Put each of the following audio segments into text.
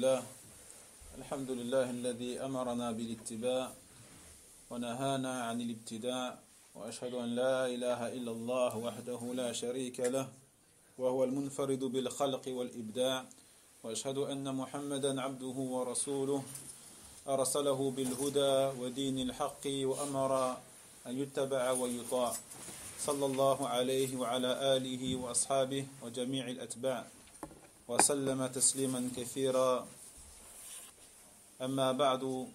الله. الحمد لله الذي أمرنا بالاتباع ونهانا عن الابتداع، وأشهد أن لا إله إلا الله وحده لا شريك له وهو المنفرد بالخلق والإبداع، وأشهد أن محمدا عبده ورسوله أرسله بالهدى ودين الحق وأمر أن يتبع ويطاع، صلى الله عليه وعلى آله وأصحابه وجميع الأتباع وسلم تسليما كثيرا. أما بعد،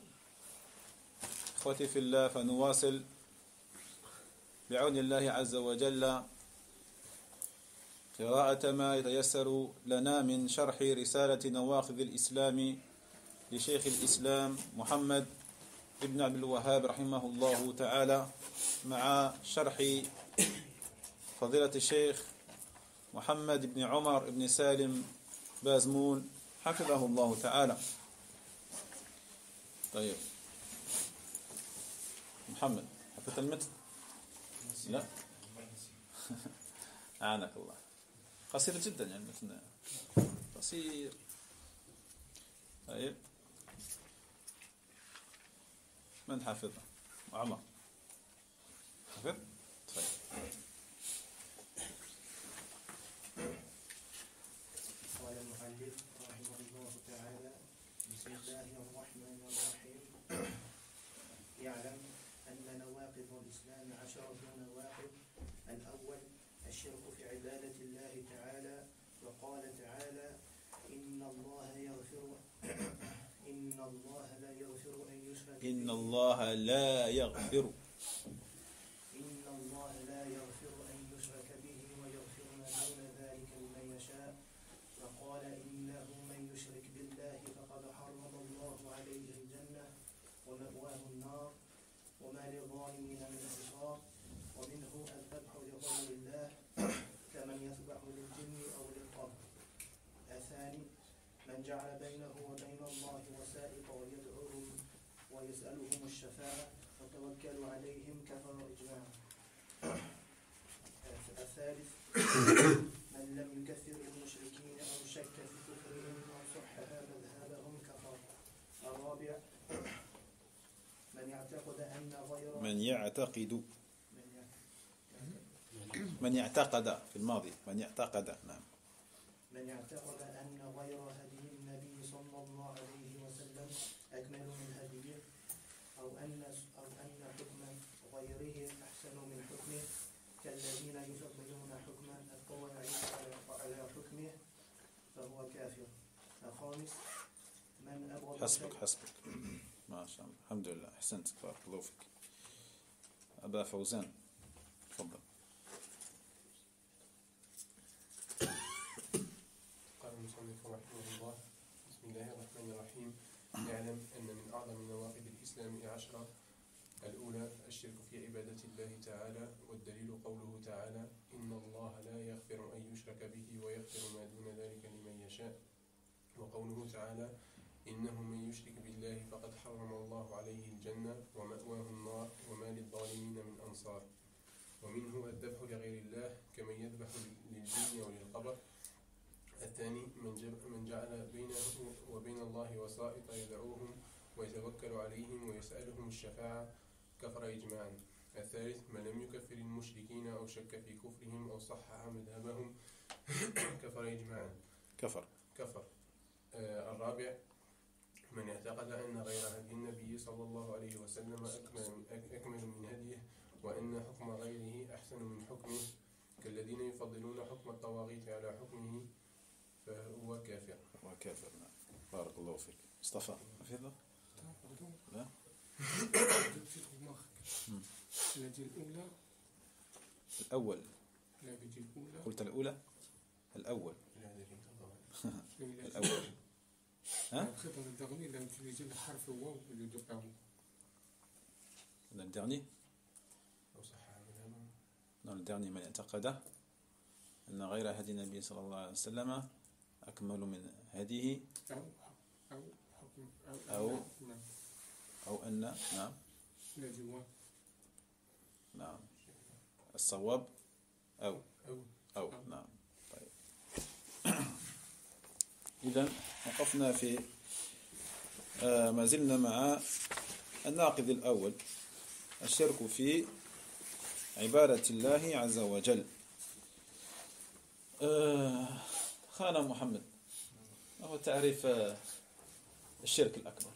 إخوتي في الله، فنواصل بعون الله عز وجل قراءة ما يتيسر لنا من شرح رسالة نواقض الإسلام لشيخ الإسلام محمد ابن عبد الوهاب رحمه الله تعالى، مع شرح فضيلة الشيخ محمد بن عمر بن سالم بازمول حفظه الله تعالى. طيب محمد، حفظت المتن؟ لا. أعانك الله. قصير جدا يعني، المتن قصير. طيب من حفظه؟ عمر حفظ؟ طيب. قال المؤلف رحمه الله تعالى: بسم الله الرحمن الرحيم. يعلم أن نواقض الإسلام 10 نواقض. الأول الشرك في عبادة الله تعالى، وقال تعالى: إن الله لا يغفر أن يشرك به ويغفر ما دون ذلك لمن يشاء. وقال: إنه من يشرك بالله فقد حرم الله عليه الجنة ومأواه النار وما للظالمين من أنصار. ومنه الذبح لغير الله كمن يذبح للجن أو للقبر. الثاني من جعل بينه وبين الله وسائط ويدعوهم ويسألهم الشفاعة وتوكلوا عليهم كفر إجماعا. الثالث من لم يكفر المشركين أو شك في كفرهم أو صحح مذهبهم كفر. الرابع من يعتقد أن غير من يعتقد في الماضي من يعتقد أن غير هدي النبي صلى الله عليه وسلم أكمل من هديه، أو أن حكم غيره أحسن من حكمه، كالذين يفضلون حكم الطواغيت على حكمه، فهو كافر. الخامس من أبغض حسبك ما شاء الله، الحمد لله، أحسنت، بارك الله فيك. أبا فوزان تفضل. قال المصنف رحمه الله: بسم الله الرحمن الرحيم. يعلم أن من أعظم نواقض الإسلام 10. الأولى الشرك في عبادة الله تعالى، والدليل قوله تعالى: إن الله لا يغفر أن يشرك به ويغفر ما دون ذلك لمن يشاء. وقوله تعالى: إنه من يشرك بالله فقد حرم الله عليه الجنة ومأواه النار وما للظالمين من أنصار. ومنه الذبح لغير الله كمن يذبح للجن وللقبر. الثاني من جعل بينه وبين الله وسائط يدعوهم ويتوكل عليهم ويسألهم الشفاعة كفر إجماعا. الثالث من لم يكفر المشركين أو شك في كفرهم أو صحح مذهبهم كفر إجماعا. كفر. الرابع من اعتقد أن غير هدي النبي صلى الله عليه وسلم أكمل من هديه، وأن حكم غيره أحسن من حكمه، كالذين يفضلون حكم الطواغيت على حكمه، فهو كافر. نعم. بارك الله فيك. مصطفى حفظه؟ لا. الأول. قلت الأولى. الأول. الأول. الدرني. الدرني من اعتقد أن غير هدي النبي صلى الله عليه وسلم أكمل من هديه أو أن نعم الصواب أو نعم. طيب إذن وقفنا في ما زلنا مع الناقض الأول، الشرك في عبادة الله عز وجل. خانا محمد، ما هو تعريف الشرك الأكبر؟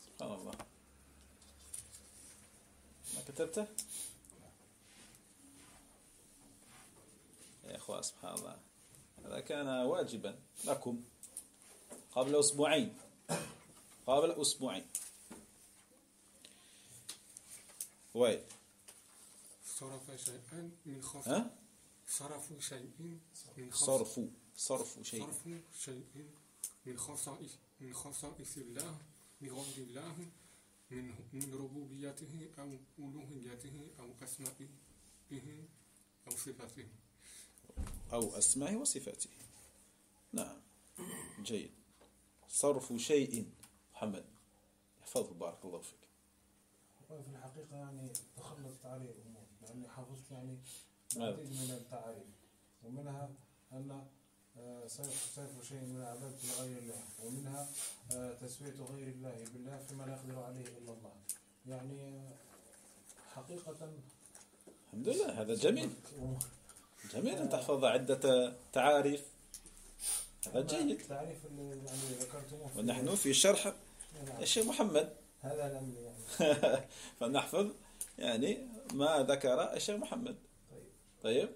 سبحان الله، ما كتبته؟ يا أخوة سبحان الله، هذا كان واجبا لكم قبل أسبوعين. وين؟ صرف شيئا من خصائص ها؟ صرف شيء من صرف شيء من خصائص الله لغير الله من ربوبيته أو ألوهيته أو أسمائه أو صفاته. أو أسمائه وصفاته. نعم، جيد. صرف شيء. محمد احفظه بارك الله فيك. في الحقيقة يعني تخلصت عليه الأمور، لأني حفظت يعني ماذا؟ العديد من التعاريف، ومنها أن صرف شيء من عبادة غير الله، ومنها تسوية غير الله بالله فيما لا يقدر عليه إلا الله. يعني حقيقة الحمد لله، هذا جميل أن تحفظ عدة تعاريف، هذا جيد. التعريف اللي يعني ذكرتموه ونحن في شرح الشيخ محمد، هذا الأمر يعني. فنحفظ يعني ما ذكر الشيخ محمد. طيب،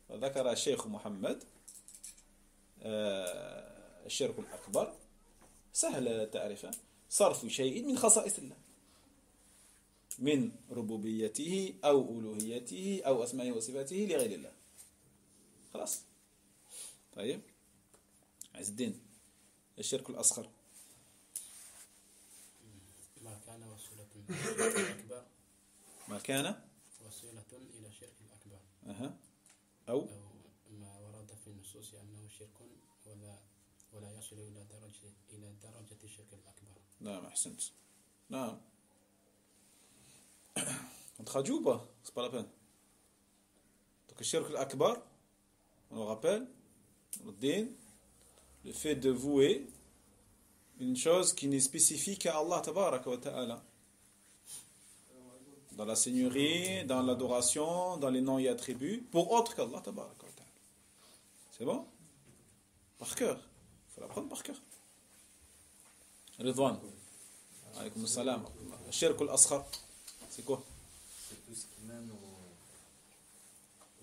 وذكر الشيخ محمد الشرك الأكبر سهل تعرفه، صرف شيء من خصائص الله، من ربوبيته أو ألوهيته أو أسمائه وصفاته لغير الله. خلاص. طيب، عز الدين، الشرك الأصغر. ما كان وسيلة إلى الشرك الأكبر. ما كان وسيلة إلى الشرك الأكبر. أو ما ورد في النصوص أنه شرك ولا يصل إلى درجة الشرك الأكبر. نعم، أحسنت. نعم. On te radio ou pas? C'est pas la peine. Donc le shirk al-akbar, on le rappelle, le fait de vouer une chose qui n'est spécifique à Allah tabaraka wa ta'ala, dans la seigneurie, dans l'adoration, dans les noms et attributs, pour autre qu'Allah tabaraka wa ta'ala. C'est bon? Par cœur. Il faut l'apprendre par cœur. Ridwan. Alaykoum salam. Le shirk al-asghar, c'est quoi? C'est tout ce qui mène au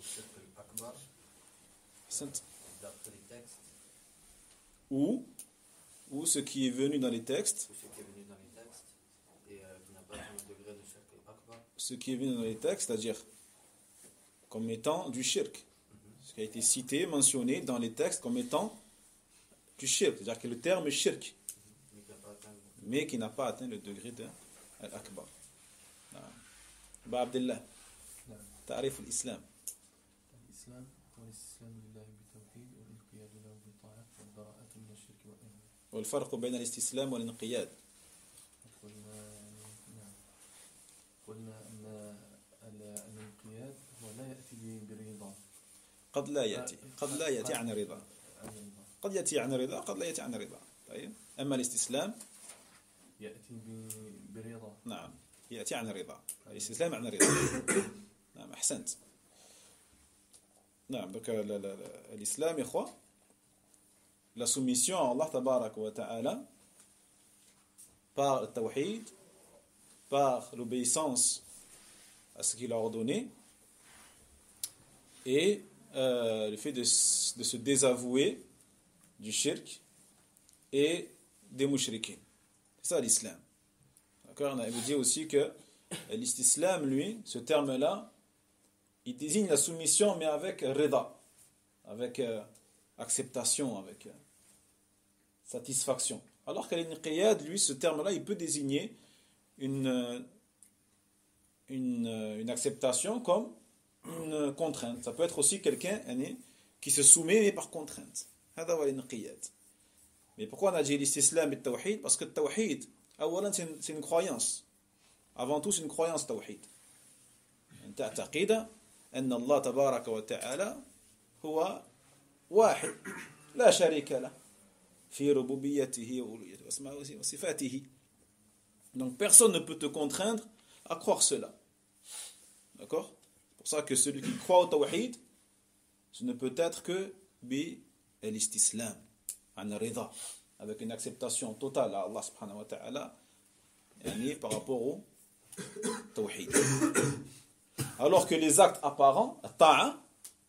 shirk al-akbar, d'après les textes. Ou ce qui est venu dans les textes. Ou ce qui est venu dans les textes et qui n'a pas atteint le degré de shirk al-akbar. Ce qui est venu dans les textes, c'est-à-dire comme étant du shirk. Ce qui a été cité, mentionné dans les textes comme étant du shirk. C'est-à-dire que le terme shirk, mais qui n'a pas atteint le degré de al-akbar. عبد الله تعريف الإسلام. الإسلام هو الاستسلام لله بالتوحيد والانقياد له بالطاعة والبراءة من الشرك والإنكار. والفرق بين الاستسلام والانقياد. قلنا أن الانقياد هو لا يأتي بالرضا. قد لا يأتي عن الرضا. قد يأتي عن الرضا، قد لا يأتي عن الرضا. طيب، أما الاستسلام يأتي بالرضا. نعم، يأتي عن الرضا. الاستسلام عن الرضا. نعم، أحسنت. نعم، donc l'islam, ikhwa, la soumission à Allah tabarak wa ta'ala par le tawhid, par l'obéissance à ce qu'il a ordonné, et le fait de se désavouer du shirk et des mouchriquins. C'est ça l'islam. D'accord? On avait dit aussi que l'islam, lui, ce terme-là, il désigne la soumission, mais avec rida, avec acceptation, avec satisfaction. Alors que l'inqiyad, lui, ce terme-là, il peut désigner une acceptation comme une contrainte. Ça peut être aussi quelqu'un qui se soumet, mais par contrainte. هذا هو الانقياد. Mais pourquoi on a dit l'islam et le tawhid? Parce que le tawhid, c'est une croyance. Avant tout, c'est une croyance tawhid. أن تعتقد أن الله تبارك وتعالى هو واحد لا شريك له في ربوبيته وألوهيته وأسمائه وصفاته. Donc personne ne peut te contraindre à croire cela. D'accord? C'est pour ça que celui qui croit au tawhid, ce ne peut être que bi al-istislam, an rida, avec une acceptation totale à Allah subhanahu wa ta'ala, par rapport au tawhid. Alors que les actes apparents, ta'a,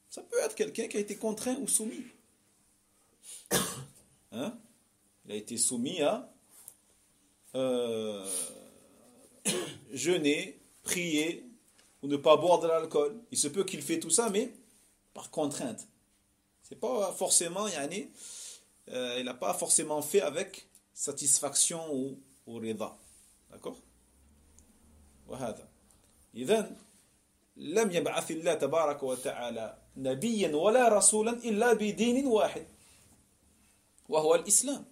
ça peut être quelqu'un qui a été contraint ou soumis. Hein? Il a été soumis à jeûner, prier ou ne pas boire de l'alcool. Il se peut qu'il fait tout ça, mais par contrainte. C'est pas forcément, il n'a pas forcément fait avec satisfaction ou rida. D'accord? وهذا إذن لم يبعث الله تبارك وتعالى نبيا ولا رسولا إلا بدين واحد وهو الإسلام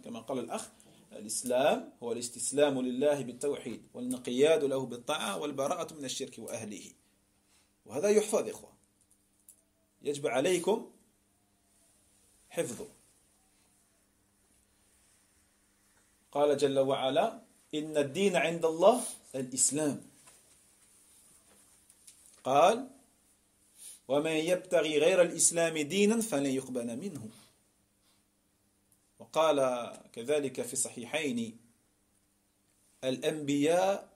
كما قال الأخ الإسلام هو الاستسلام لله بالتوحيد والانقياد له بالطاعة والبراءة من الشرك وأهله وهذا يحفظ إخوة يجب عليكم حفظه قال جل وعلا إن الدين عند الله الإسلام قال ومن يبتغي غير الإسلام دينا فلن يقبل منه وقال كذلك في صحيحين الأنبياء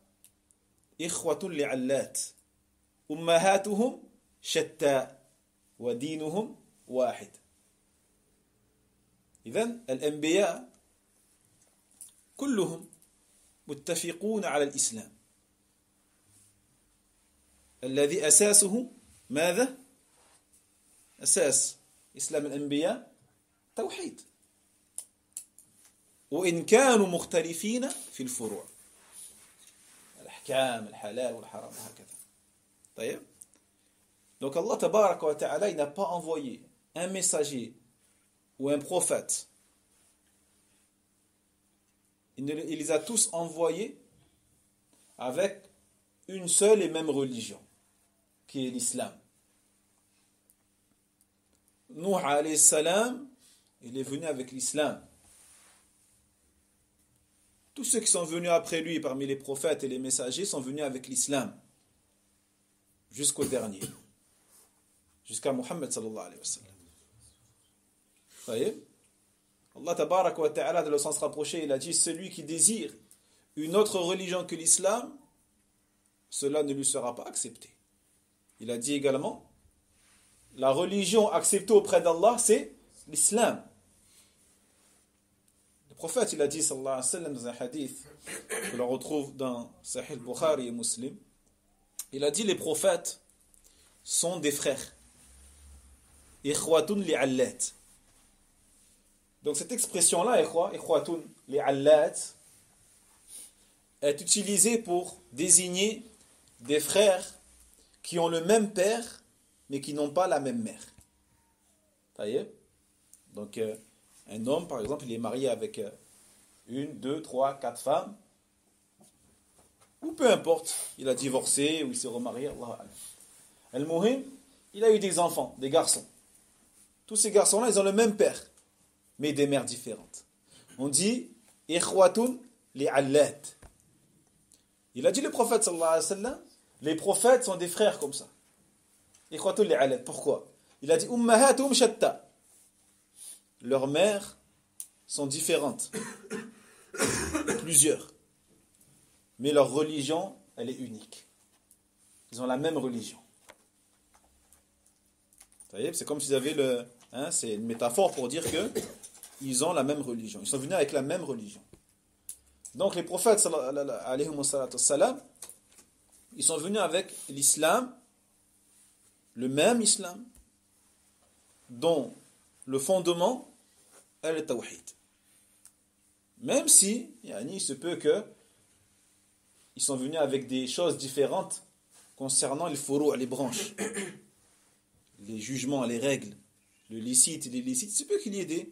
إخوة لعلات أمهاتهم شتى ودينهم واحد. إذن الأنبياء كلهم متفقون على الإسلام الذي أساسه ماذا؟ أساس إسلام الأنبياء توحيد وإن كانوا مختلفين في الفروع الأحكام الحلال والحرام هكذا. طيب. Donc Allah tabaraka wa ta'ala, il n'a pas envoyé un messager ou un prophète. Il les a tous envoyés avec une seule et même religion, qui est l'islam. Nuh alayhi salam, il est venu avec l'islam. Tous ceux qui sont venus après lui parmi les prophètes et les messagers sont venus avec l'islam. Jusqu'au dernier. Jusqu'à Muhammad sallallahu alayhi wa sallam. Vous voyez? Allah tabaraka wa ta'ala, dans le sens rapproché, il a dit celui qui désire une autre religion que l'islam, cela ne lui sera pas accepté. Il a dit également la religion acceptée auprès d'Allah, c'est l'islam. Le prophète, il a dit sallallahu alayhi wa sallam dans un hadith que l'on retrouve dans Sahih Bukhari et Muslim, il a dit les prophètes sont des frères. Ikhwatun li'allat. Donc cette expression-là, ikhwatun li'allat, est utilisée pour désigner des frères qui ont le même père, mais qui n'ont pas la même mère. Ça y est? Donc un homme, par exemple, il est marié avec 1, 2, 3, 4 femmes, ou peu importe, il a divorcé ou il s'est remarié, Allah Alam. Al-Muhim, il a eu des enfants, des garçons. Tous ces garçons-là, ils ont le même père, mais des mères différentes. On dit ikhwatun li'allat. Il a dit le prophète sallallahu alayhi wa sallam, les prophètes sont des frères comme ça. Ikhwatun li'allat. Pourquoi? Il a dit ummahatum shatta. Leurs mères sont différentes. Plusieurs. Mais leur religion, elle est unique. Ils ont la même religion. Vous voyez, c'est comme s'ils avaient c'est une métaphore pour dire que ils ont la même religion. Ils sont venus avec la même religion. Donc les prophètes, alayhi wa sallam, ils sont venus avec l'islam, le même islam, dont le fondement est le tawhid. Même si, il se peut que ils sont venus avec des choses différentes concernant les furu', les branches, les jugements, les règles, le licite et l'illicite. Il se peut qu'il y ait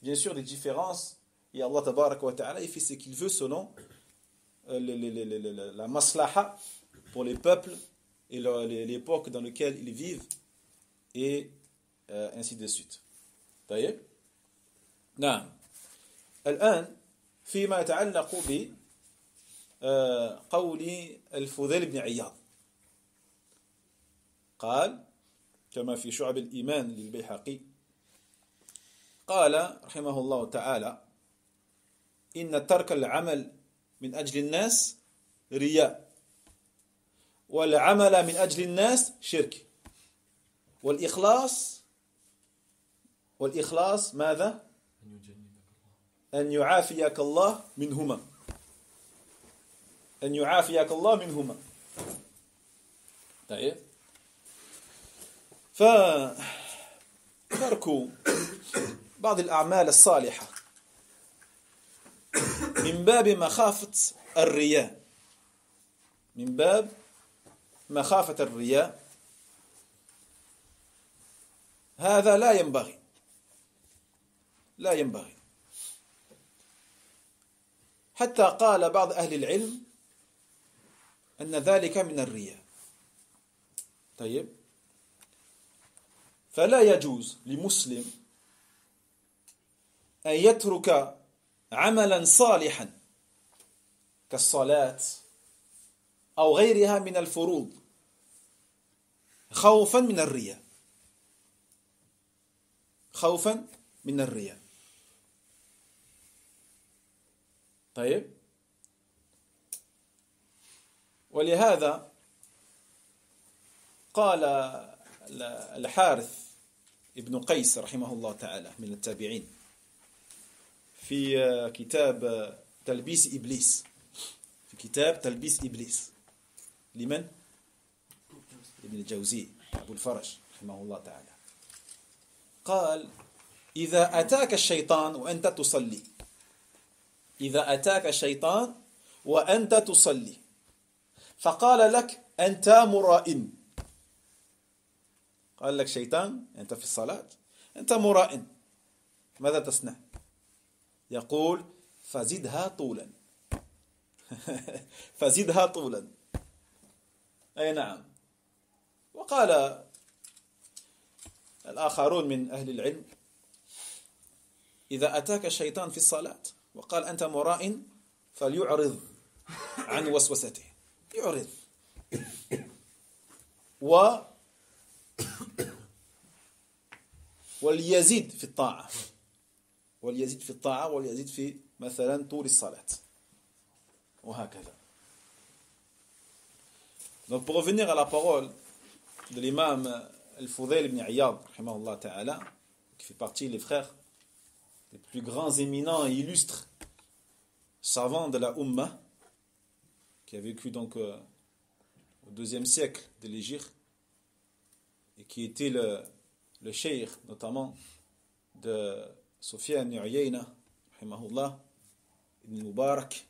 bien sûr des différences. Et Allah tabaraka wa ta'ala, il fait ce qu'il veut selon la maslaha pour les peuples et l'époque dans laquelle ils vivent et ainsi de suite. طيب نعم الآن فيما يتعلق بقول الفضيل بن عياض قال كما في شعب الإيمان للبيهقي قال رحمه الله تعالى إن ترك العمل من أجل الناس رياء والعمل من أجل الناس شرك والإخلاص ماذا؟ أن يعافيك الله منهما أن يعافيك الله منهما طيب فترك بعض الأعمال الصالحة من باب مخافة الرياء من باب مخافة الرياء هذا لا ينبغي حتى قال بعض أهل العلم أن ذلك من الرياء طيب فلا يجوز لمسلم أن يترك عملا صالحا كالصلاة أو غيرها من الفروض خوفا من الرياء طيب ولهذا قال الحارث ابن قيس رحمه الله تعالى من التابعين في كتاب تلبيس إبليس لمن؟ ابن الجوزي أبو الفرج رحمه الله تعالى قال إذا أتاك الشيطان وأنت تصلي فقال لك أنت مرائن قال لك شيطان أنت في الصلاة أنت مرائن ماذا تصنع؟ يقول فزدها طولا أي نعم وقال الآخرون من أهل العلم إذا أتاك الشيطان في الصلاة وقال أنت مرائن فليعرض عن وسوسته يعرض وليزيد في الطاعة وليزيد في مثلا طول الصلاة وهكذا. Donc pour revenir à la parole de l'imam Al-Fudayl ibn Iyad rahimahullah ta'ala, qui fait partie des frères les plus grands, éminents et illustres savants de la Ummah, qui a vécu donc au deuxième siècle de l'Hégire et qui était le cheikh notamment de Sufyan ibn Uyayna rahimahullah, ibn Mubarak,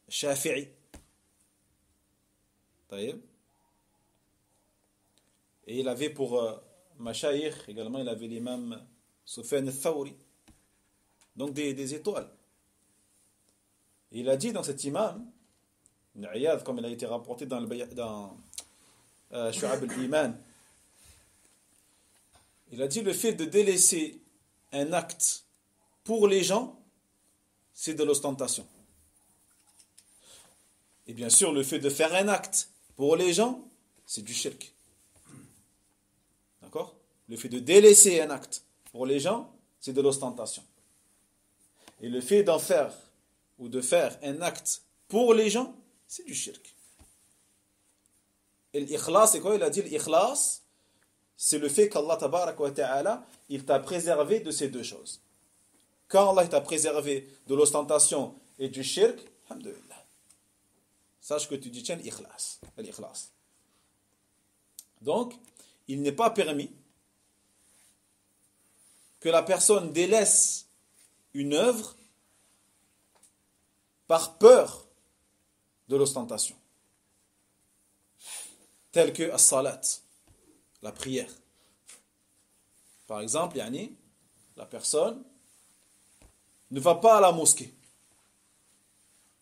Shafi'i. Et il avait pour mashayikh également, il avait l'imam Sufyan al-Thawri, donc des étoiles. Et il a dit dans cet imam, Ibn Iyad, comme il a été rapporté dans Shu'ab al-Iman, il a dit le fait de délaisser un acte pour les gens, c'est de l'ostentation. Et bien sûr, le fait de faire un acte pour les gens, c'est du shirk. D'accord? Le fait de délaisser un acte pour les gens, c'est de l'ostentation. Et le fait d'en faire ou de faire un acte pour les gens, c'est du shirk. Et l'ikhlas, c'est quoi? Il a dit l'ikhlas, c'est le fait qu'Allah tabarak wa ta'ala, il t'a préservé de ces deux choses. Quand Allah t'a préservé de l'ostentation et du shirk, alhamdulillah, sache que tu dis tiens l'ikhlas. Donc, il n'est pas permis que la personne délaisse une œuvre par peur de l'ostentation, telle que as-salat, la prière. Par exemple, la personne ne va pas à la mosquée.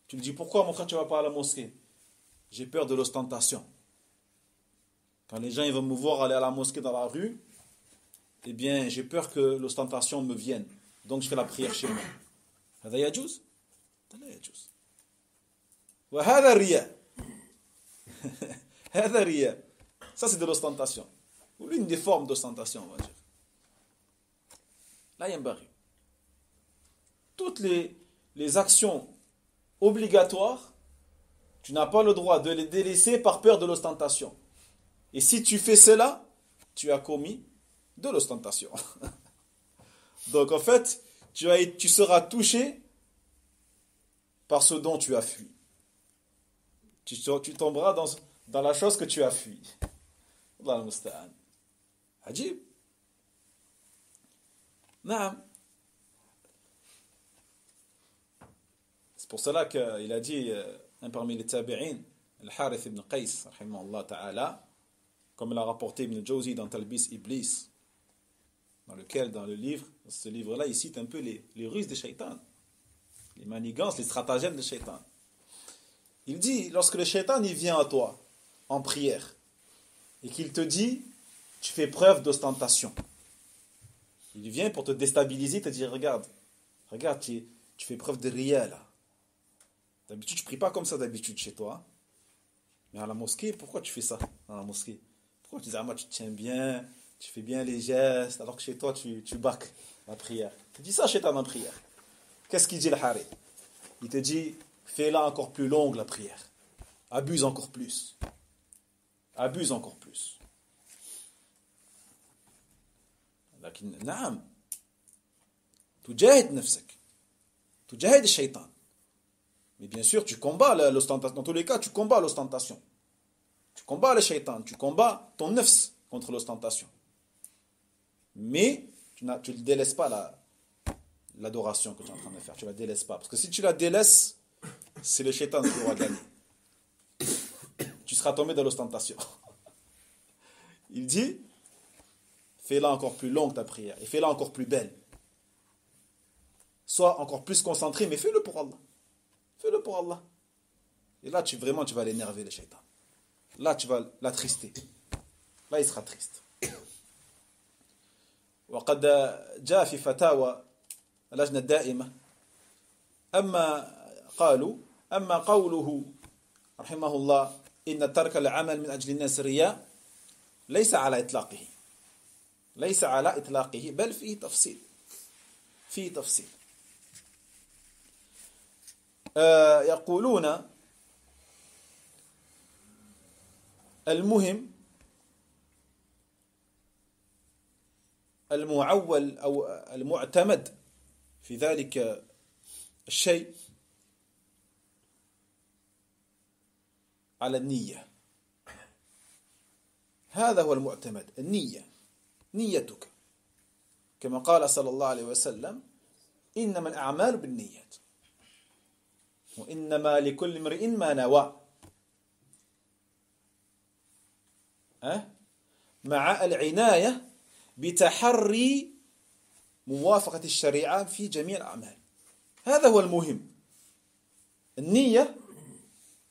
Tu lui dis pourquoi mon frère tu ne vas pas à la mosquée? J'ai peur de l'ostentation. Quand les gens ils vont me voir aller à la mosquée dans la rue, eh bien, j'ai peur que l'ostentation me vienne. Donc, je fais la prière chez moi. هذا يجوز؟ لا يجوز. وهذا الرياء. هذا الرياء. Ça, c'est de l'ostentation. Ou l'une des formes d'ostentation, on va dire. Là, il y a un baril. Toutes les actions obligatoires, tu n'as pas le droit de les délaisser par peur de l'ostentation. Et si tu fais cela, tu as commis de l'ostentation. Donc en fait, tu seras touché par ce dont tu as fui. Tu tomberas dans la chose que tu as fui. Allah al-Musta'an. Ajib. Naam. C'est pour cela qu'il a dit, un parmi les tabi'in, Al-Harith ibn Qais, rahimahullah ta'ala, comme l'a rapporté Ibn Jawzi dans Talbis Iblis, dans le livre, dans ce livre-là, il cite un peu les ruses des shaitans, les manigances, les stratagèmes des shaitans. Il dit, lorsque le shaitan il vient à toi en prière et qu'il te dit, tu fais preuve d'ostentation, il vient pour te déstabiliser, te dire, regarde, tu fais preuve de riya là. D'habitude, tu ne pries pas comme ça d'habitude chez toi. Mais à la mosquée, pourquoi tu fais ça à la mosquée? Pourquoi tu dis, moi tu te tiens bien, tu fais bien les gestes, alors que chez toi, tu bacs la prière. Tu dis ça chez toi dans la prière. Qu'est-ce qu'il dit le Harith? Il te dit, fais-la encore plus longue la prière. Abuse encore plus. Abuse encore plus. لكن نعم تجاهد نفسك تجاهد الشيطان. Mais bien sûr, tu combats l'ostentation. Dans tous les cas, tu combats l'ostentation. Tu combats le shaitan. Tu combats ton nafs contre l'ostentation. Mais tu ne délaisses pas l'adoration que tu es en train de faire. Tu ne la délaisses pas. Parce que si tu la délaisses, c'est le shaitan qui aura gagné. Tu seras tombé dans l'ostentation. Il dit, fais-la encore plus longue ta prière. Et fais-la encore plus belle. Sois encore plus concentré, mais fais-le pour Allah. Fais-le pour Allah. Et là, tu vas l'énerver, le shaitan. Là, tu vas l'attrister. Là, il sera triste. وقد جاء في فتاوى اللجنة الدائمة أما قوله رحمه الله إن ترك العمل من أجل الناس رياء ليس على إطلاقه بل فيه تفصيل يقولون المهم المعول أو المعتمد في ذلك الشيء على النية. هذا هو المعتمد، النية، نيتك، كما قال صلى الله عليه وسلم إنما الأعمال بالنيات وإنما لكل امرئ ما نوى، مع العناية بتحري موافقة الشريعة في جميع الأعمال. هذا هو المهم، النية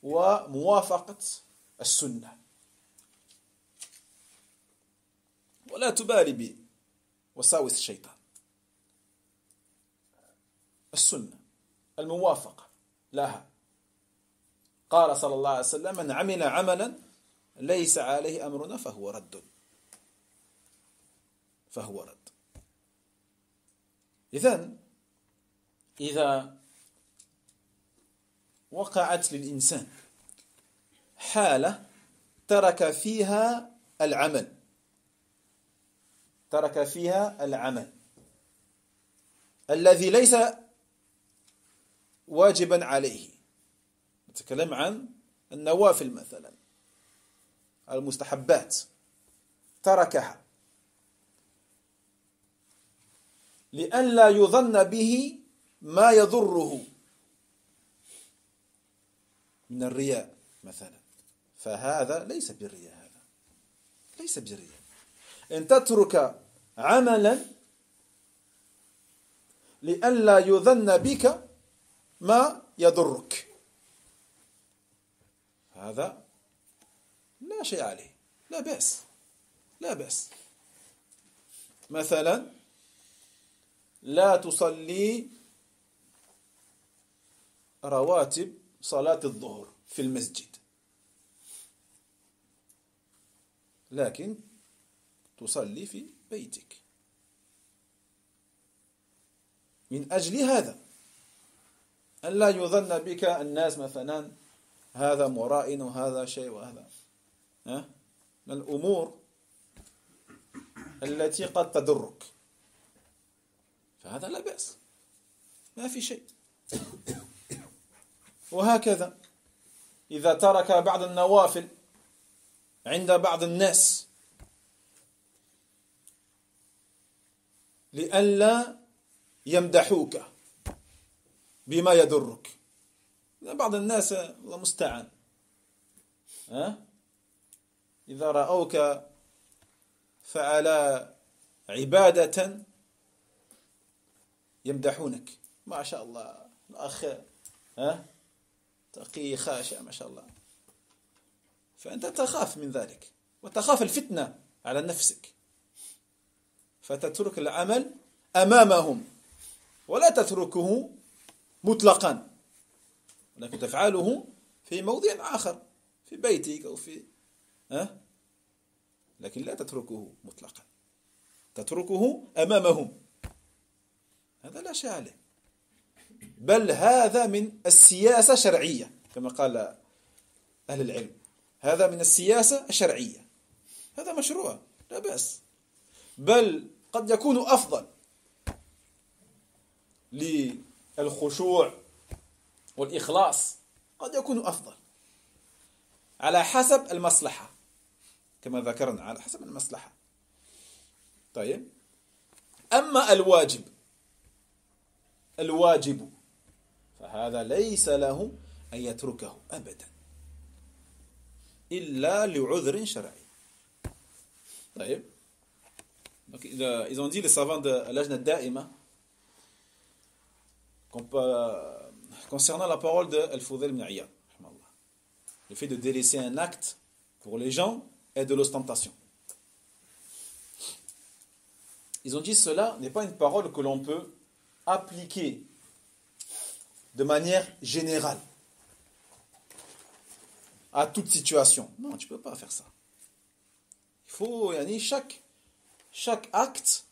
وموافقة السنة. ولا تبالي بوساوس الشيطان. السنة، الموافقة لها. قال صلى الله عليه وسلم من عمل عملا ليس عليه أمرنا فهو رد. إذن إذا وقعت للإنسان حالة ترك فيها العمل الذي ليس واجبا عليه، نتكلم عن النوافل مثلا، المستحبات، تركها لأن لا يظن به ما يضره من الرياء مثلا، فهذا ليس بالرياء. أن تترك عملا لأن لا يظن بك ما يضرك، هذا لا شيء عليه، لا بأس لا بأس. مثلا لا تصلي رواتب صلاة الظهر في المسجد، لكن تصلي في بيتك من أجل هذا، أن لا يظن بك الناس مثلا هذا مرائن وهذا شيء وهذا من الأمور التي قد تضرك، فهذا لا بأس ما في شيء. وهكذا إذا ترك بعض النوافل عند بعض الناس لئلا يمدحوك بما يضرك، بعض الناس الله المستعان إذا رأوك فعل عبادة يمدحونك، ما شاء الله الأخ تقي خاشع ما شاء الله، فأنت تخاف من ذلك وتخاف الفتنة على نفسك، فتترك العمل أمامهم ولا تتركه مطلقا، ولكن تفعله في موضع آخر في بيتك أو في لكن لا تتركه مطلقا، تتركه أمامهم، هذا لا شيء عليه، بل هذا من السياسة الشرعية كما قال أهل العلم، هذا من السياسة الشرعية، هذا مشروع لا بأس، بل قد يكون أفضل للخشوع والإخلاص، قد يكون أفضل على حسب المصلحة كما ذكرنا، على حسب المصلحة. طيب، أما الواجب فهذا ليس له أن يتركه أبدا إلا لعذر شرعي. طيب، donc ils ont dit les savants de l'Ajna Da'ima concernant la parole de Al-Fudayl ibn Iyad, le fait de délaisser un acte pour les gens est de l'ostentation. Ils ont dit cela n'est pas une parole que l'on peut appliquer de manière générale à toute situation. Non, tu ne peux pas faire ça. Il faut, chaque acte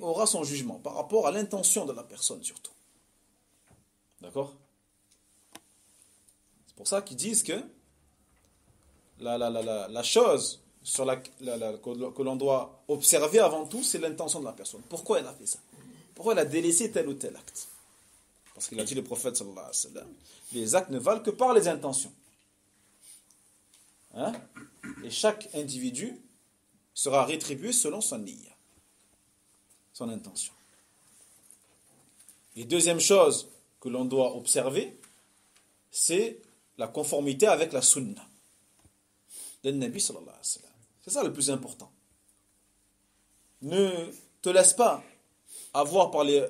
aura son jugement par rapport à l'intention de la personne surtout. D'accord? C'est pour ça qu'ils disent que la chose sur que l'on doit observer avant tout, c'est l'intention de la personne. Pourquoi elle a fait ça? Pourquoi elle a délaissé tel ou tel acte? Parce qu'il a dit le prophète sallallahu alayhi wa sallam, les actes ne valent que par les intentions. Et chaque individu sera rétribué selon son niyya, son intention. Et deuxième chose que l'on doit observer, c'est la conformité avec la sunna de Nabi sallallahu alayhi wa sallam. C'est ça le plus important. Ne te laisse pas avoir par les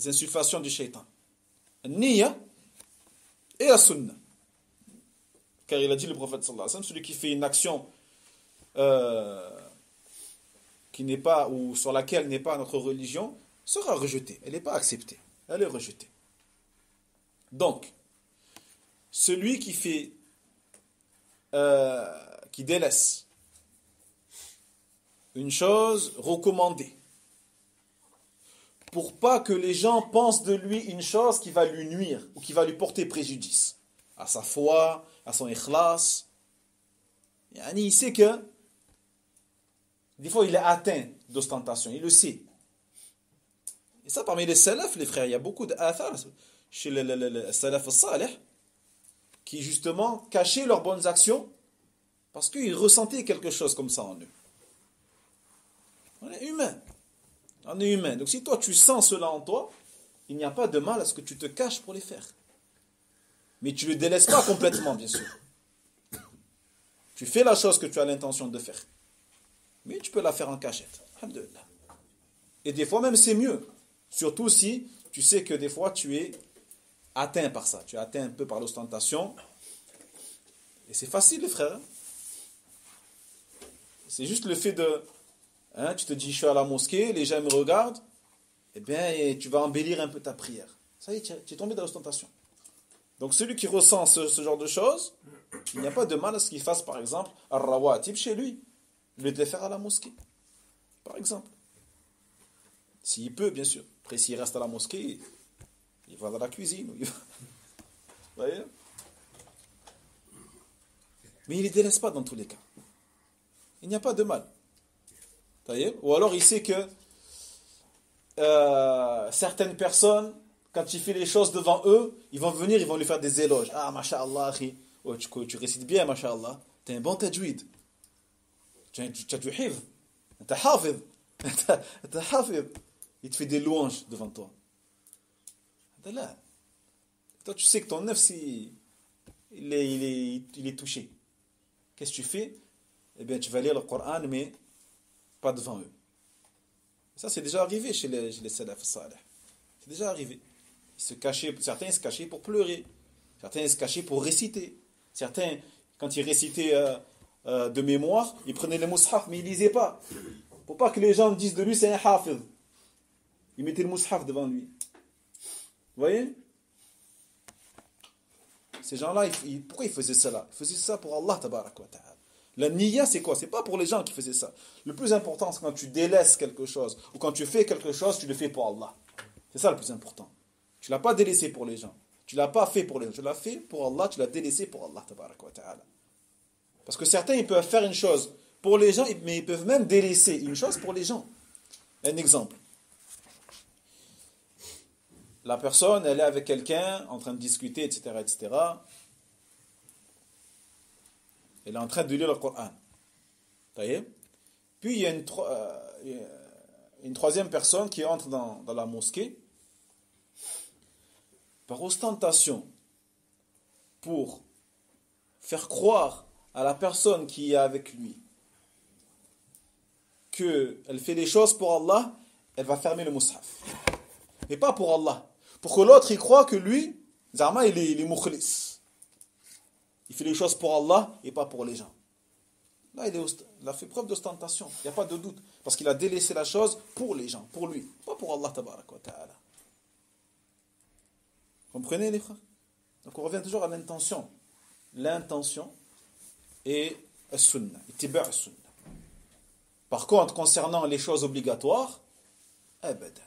insufflations du shaitan. Niyya et la sunna. Car il a dit le prophète sallallahu alayhi wa sallam, celui qui fait une action qui n'est pas, ou sur laquelle n'est pas notre religion, sera rejeté. Elle n'est pas acceptée. Elle est rejetée. Donc, celui qui fait, qui délaisse une chose recommandée, pour pas que les gens pensent de lui une chose qui va lui nuire ou qui va lui porter préjudice à sa foi, à son ikhlas. Il sait que des fois il est atteint d'ostentation, il le sait. Et ça, parmi les salaf, les frères, il y a beaucoup d'athar chez les salaf al-salih qui justement cachaient leurs bonnes actions parce qu'ils ressentaient quelque chose comme ça en eux. On est humain. On est humain. Donc si toi tu sens cela en toi, il n'y a pas de mal à ce que tu te caches pour les faire. Mais tu ne le délaisses pas complètement, bien sûr. Tu fais la chose que tu as l'intention de faire. Mais tu peux la faire en cachette. Alhamdulillah. Et des fois même c'est mieux. Surtout si tu sais que des fois tu es atteint par ça. Tu es atteint un peu par l'ostentation. Et c'est facile, les frères. C'est juste le fait de... Hein, tu te dis, je suis à la mosquée, les gens me regardent, eh bien, tu vas embellir un peu ta prière. Ça y est, tu es tombé dans l'ostentation. Donc celui qui ressent ce genre de choses, il n'y a pas de mal à ce qu'il fasse, par exemple, al-rawatib chez lui, au lieu de les faire à la mosquée, par exemple. S'il peut, bien sûr. Après, s'il reste à la mosquée, il va dans la cuisine. Vous voyez? Mais il ne les délaisse pas dans tous les cas. Il n'y a pas de mal. Vous voyez? Ou alors il sait que certaines personnes, quand il fait les choses devant eux, ils vont venir, ils vont lui faire des éloges. Ah, masha'Allah, oh, tu récites bien, masha'Allah. Tu es un bon tajwid. Tu as du hifz. Tu es hafid. Il te fait des louanges devant toi. Là. Toi, tu sais que ton œuf, il est touché. Qu'est-ce que tu fais? Eh bien, tu vas lire le Coran, mais pas devant eux. Ça, c'est déjà arrivé chez les salaf salih. C'est déjà arrivé. Certains se cachaient pour pleurer. Certains se cachaient pour réciter. Certains, quand ils récitaient de mémoire, ils prenaient le mushaf, mais ils ne lisaient pas. Pour pas que les gens disent de lui, c'est un hafiz. Ils mettaient le mushaf devant lui. Vous voyez? Ces gens-là, pourquoi ils faisaient ça là? Ils faisaient ça pour Allah tabarak wa ta'ala. La niya, c'est quoi? C'est pas pour les gens qui faisaient ça. Le plus important, c'est quand tu délaisses quelque chose, ou quand tu fais quelque chose, tu le fais pour Allah. C'est ça le plus important. Tu l'as pas délaissé pour les gens. Tu l'as pas fait pour les gens. Tu l'as fait pour Allah, tu l'as délaissé pour Allah tabarak wa ta'ala. Parce que certains, ils peuvent faire une chose pour les gens, mais ils peuvent même délaisser une chose pour les gens. Un exemple. La personne, elle est avec quelqu'un, en train de discuter, etc., etc. Elle est en train de lire le Coran. Puis il y a une troisième personne qui entre dans la mosquée par ostentation pour faire croire à la personne qui est avec lui qu'elle fait les choses pour Allah, elle va fermer le mushaf. Mais pas pour Allah. Pour que l'autre, il croit que lui, Zama, il est mukhlis. Il fait les choses pour Allah et pas pour les gens. Là, il a fait preuve d'ostentation. Il n'y a pas de doute. Parce qu'il a délaissé la chose pour les gens, pour lui. Pas pour Allah, tabarak wa ta'ala. Comprenez, les frères? Donc, on revient toujours à l'intention. L'intention et as-sunnah. Ittiba' as-sunnah. Par contre, concernant les choses obligatoires, abadan.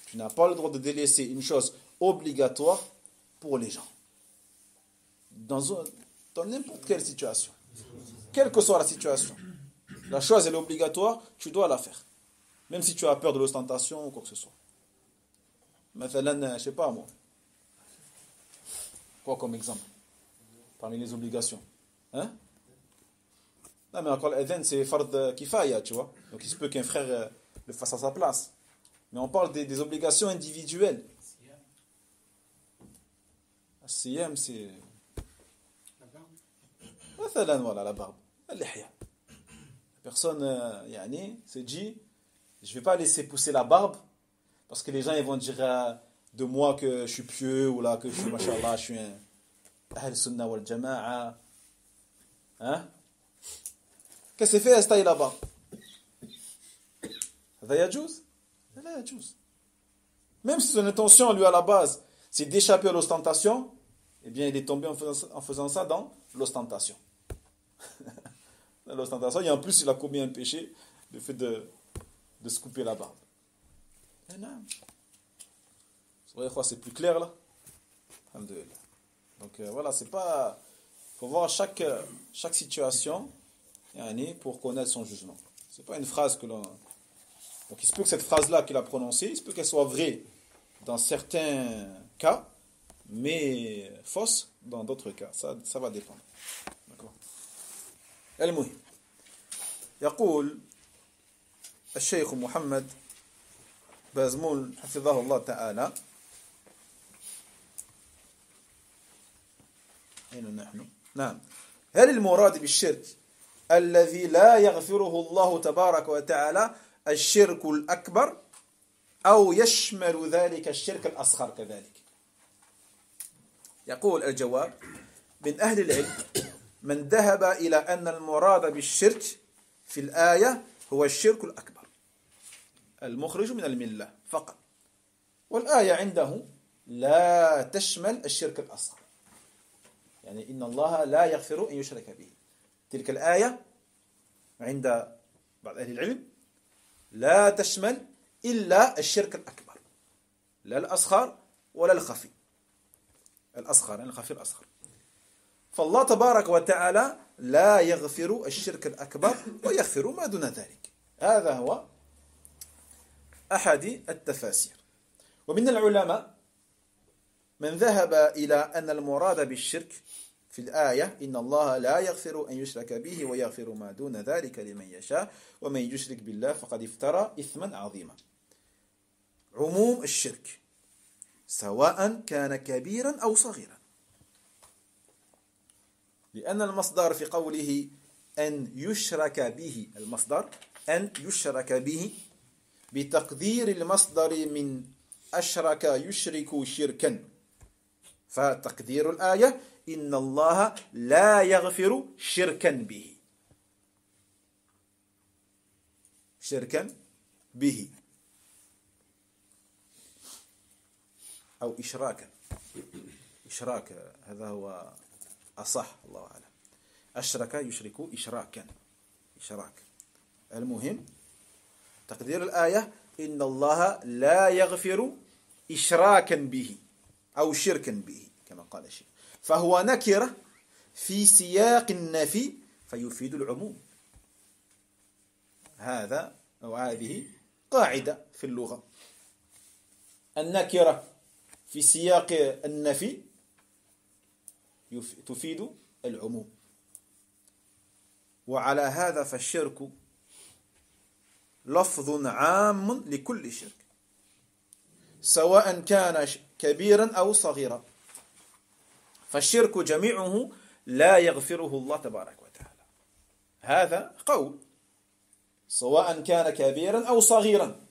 Tu n'as pas le droit de délaisser une chose obligatoire pour les gens. Dans n'importe quelle situation. Quelle que soit la situation. La chose, elle est obligatoire, tu dois la faire. Même si tu as peur de l'ostentation ou quoi que ce soit. Mathalan, je ne sais pas moi. Quoi comme exemple? Parmi les obligations. Hein? Non, mais encore l'adhan, c'est fard kifaya, tu vois. Donc il se peut qu'un frère le fasse à sa place. Mais on parle des obligations individuelles. Siyam, c'est... La barbe. Voilà, la barbe. La personne se dit, je ne vais pas laisser pousser la barbe, parce que les gens ils vont dire de moi que je suis pieux, ou là que je suis, machallah, je suis un ahl sunnah wal jama'a. Hein? Qu'est-ce que c'est fait, taille la barbe? Ça yajouz? Même si son intention, lui, à la base, c'est d'échapper à l'ostentation, eh bien, il est tombé en faisant ça dans l'ostentation. Dans l'ostentation, et en plus, il a commis un péché, le fait de se couper la barbe. C'est plus clair, là? Alhamdulillah. Donc, voilà, c'est pas... Il faut voir chaque situation pour connaître son jugement. C'est pas une phrase que l'on... Donc il se peut que cette phrase-là qu'il a prononcée, il se peut qu'elle soit vraie dans certains cas, mais fausse dans d'autres cas. Ça va dépendre. D'accord. المهم يقول الشيخ محمد بازمول حفظه الله تعالى أين نحن؟ نعم. هل المراد بالشرك الذي لا يغفره الله تبارك وتعالى الشرك الأكبر أو يشمل ذلك الشرك الأصغر كذلك؟ يقول الجواب: من أهل العلم من ذهب إلى أن المراد بالشرك في الآية هو الشرك الأكبر المخرج من الملة فقط، والآية عنده لا تشمل الشرك الأصغر، يعني إن الله لا يغفر أن يشرك به. تلك الآية عند بعض أهل العلم لا تشمل إلا الشرك الأكبر، لا الأصغر ولا الخفي، الأصغر يعني الخفي الأصغر. فالله تبارك وتعالى لا يغفر الشرك الأكبر ويغفر ما دون ذلك. هذا هو أحد التفاسير. ومن العلماء من ذهب إلى أن المراد بالشرك في الآية إن الله لا يغفر أن يشرك به ويغفر ما دون ذلك لمن يشاء ومن يشرك بالله فقد افترى إثما عظيما. عموم الشرك سواء كان كبيرا أو صغيرا، لأن المصدر في قوله أن يشرك به، المصدر أن يشرك به بتقدير المصدر من أشرك يشرك شركا، فتقدير الآية إن الله لا يغفر شركا به، شركا به أو إشراكا. إشراك هذا هو أصح، الله أعلم. أشرك يشرك إشراكا، إشراك. المهم تقدير الآية إن الله لا يغفر إشراكا به أو شركا به كما قال الشيخ، فهو نكرة في سياق النفي فيفيد العموم. هذا أو هذه قاعدة في اللغة، النكرة في سياق النفي تفيد العموم. وعلى هذا فالشرك لفظ عام لكل شرك سواء كان كبيرا أو صغيرا، فالشرك جميعه لا يغفره الله تبارك وتعالى. هذا قول سواء كان كبيرا أو صغيرا،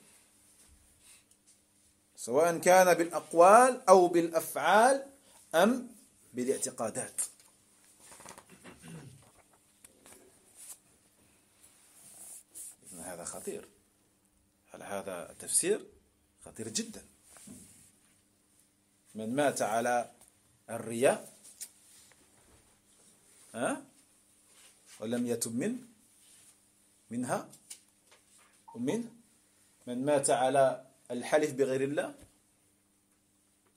سواء كان بالأقوال أو بالأفعال أم بالاعتقادات. هذا خطير، هذا تفسير خطير جدا. من مات على الرياء ولم يتب منها ومن من مات على الحلف بغير الله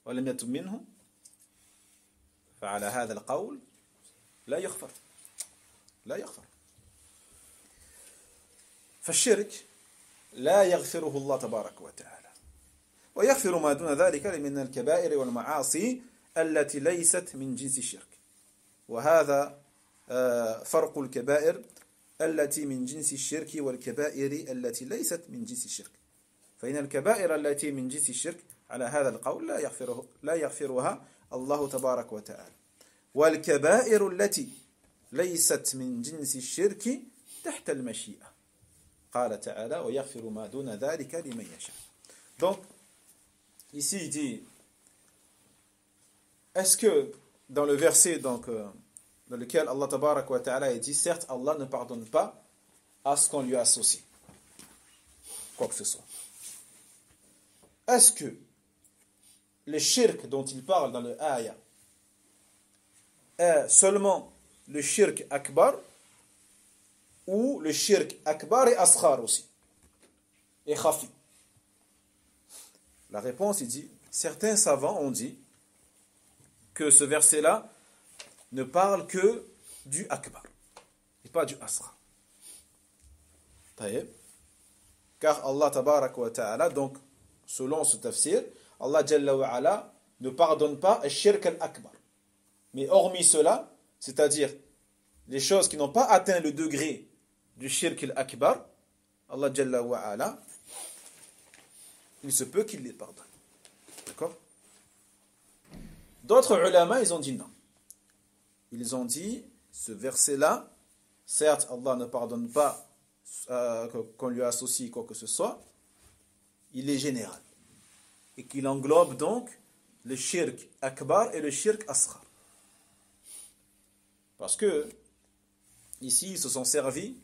ولم يتب منه فعلى هذا القول لا يغفر، لا يغفر. فالشرك لا يغفره الله تبارك وتعالى، ويغفر ما دون ذلك من الكبائر والمعاصي التي ليست من جنس الشرك. وهذا فرق الكبائر التي من جنس الشرك والكبائر التي ليست من جنس الشرك. فإن الكبائر التي من جنس الشرك على هذا القول لا يغفرها الله تبارك وتعالى، والكبائر التي ليست من جنس الشرك تحت المشيئة. قال تعالى ويغفر ما دون ذلك لمن يشاء. Donc ici il dit, est-ce que dans le verset dans lequel Allah tabarak wa ta'ala dit certes Allah ne pardonne pas à ce qu'on lui associe quoi que ce soit, est-ce que le shirk dont il parle dans le ayah est seulement le shirk akbar ou le shirk akbar et asghar aussi et khafi? La réponse, il dit, certains savants ont dit que ce verset-là ne parle que du akbar et pas du asghar. Car Allah tabarak wa ta'ala, donc selon ce tafsir, Allah jalla wa ala ne pardonne pas al-shirk al-akbar. Mais hormis cela, c'est-à-dire les choses qui n'ont pas atteint le degré du shirk al-akbar, Allah jalla wa ala, il se peut qu'il les pardonne. D'accord? D'autres ulama, ils ont dit non. Ils ont dit, ce verset-là, certes, Allah ne pardonne pas qu'on lui associe quoi que ce soit, il est général. Et qu'il englobe donc le shirk akbar et le shirk asghar. Parce que, ici, ils se sont servis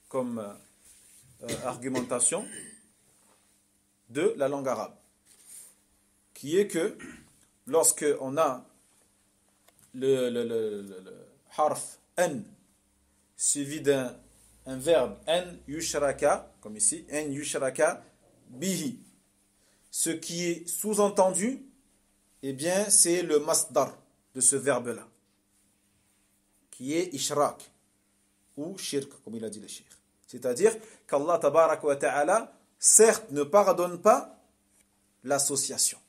comme argumentation de la langue arabe, qui est que lorsque on a le harf an suivi d'un verbe an yushraka, comme ici, an yushraka bihi, ce qui est sous-entendu, eh bien, c'est le masdar de ce verbe-là, qui est ishrak, ou shirk, comme il a dit le shir. C'est-à-dire qu'Allah tabaraka wa ta'ala, certes, ne pardonne pas l'association.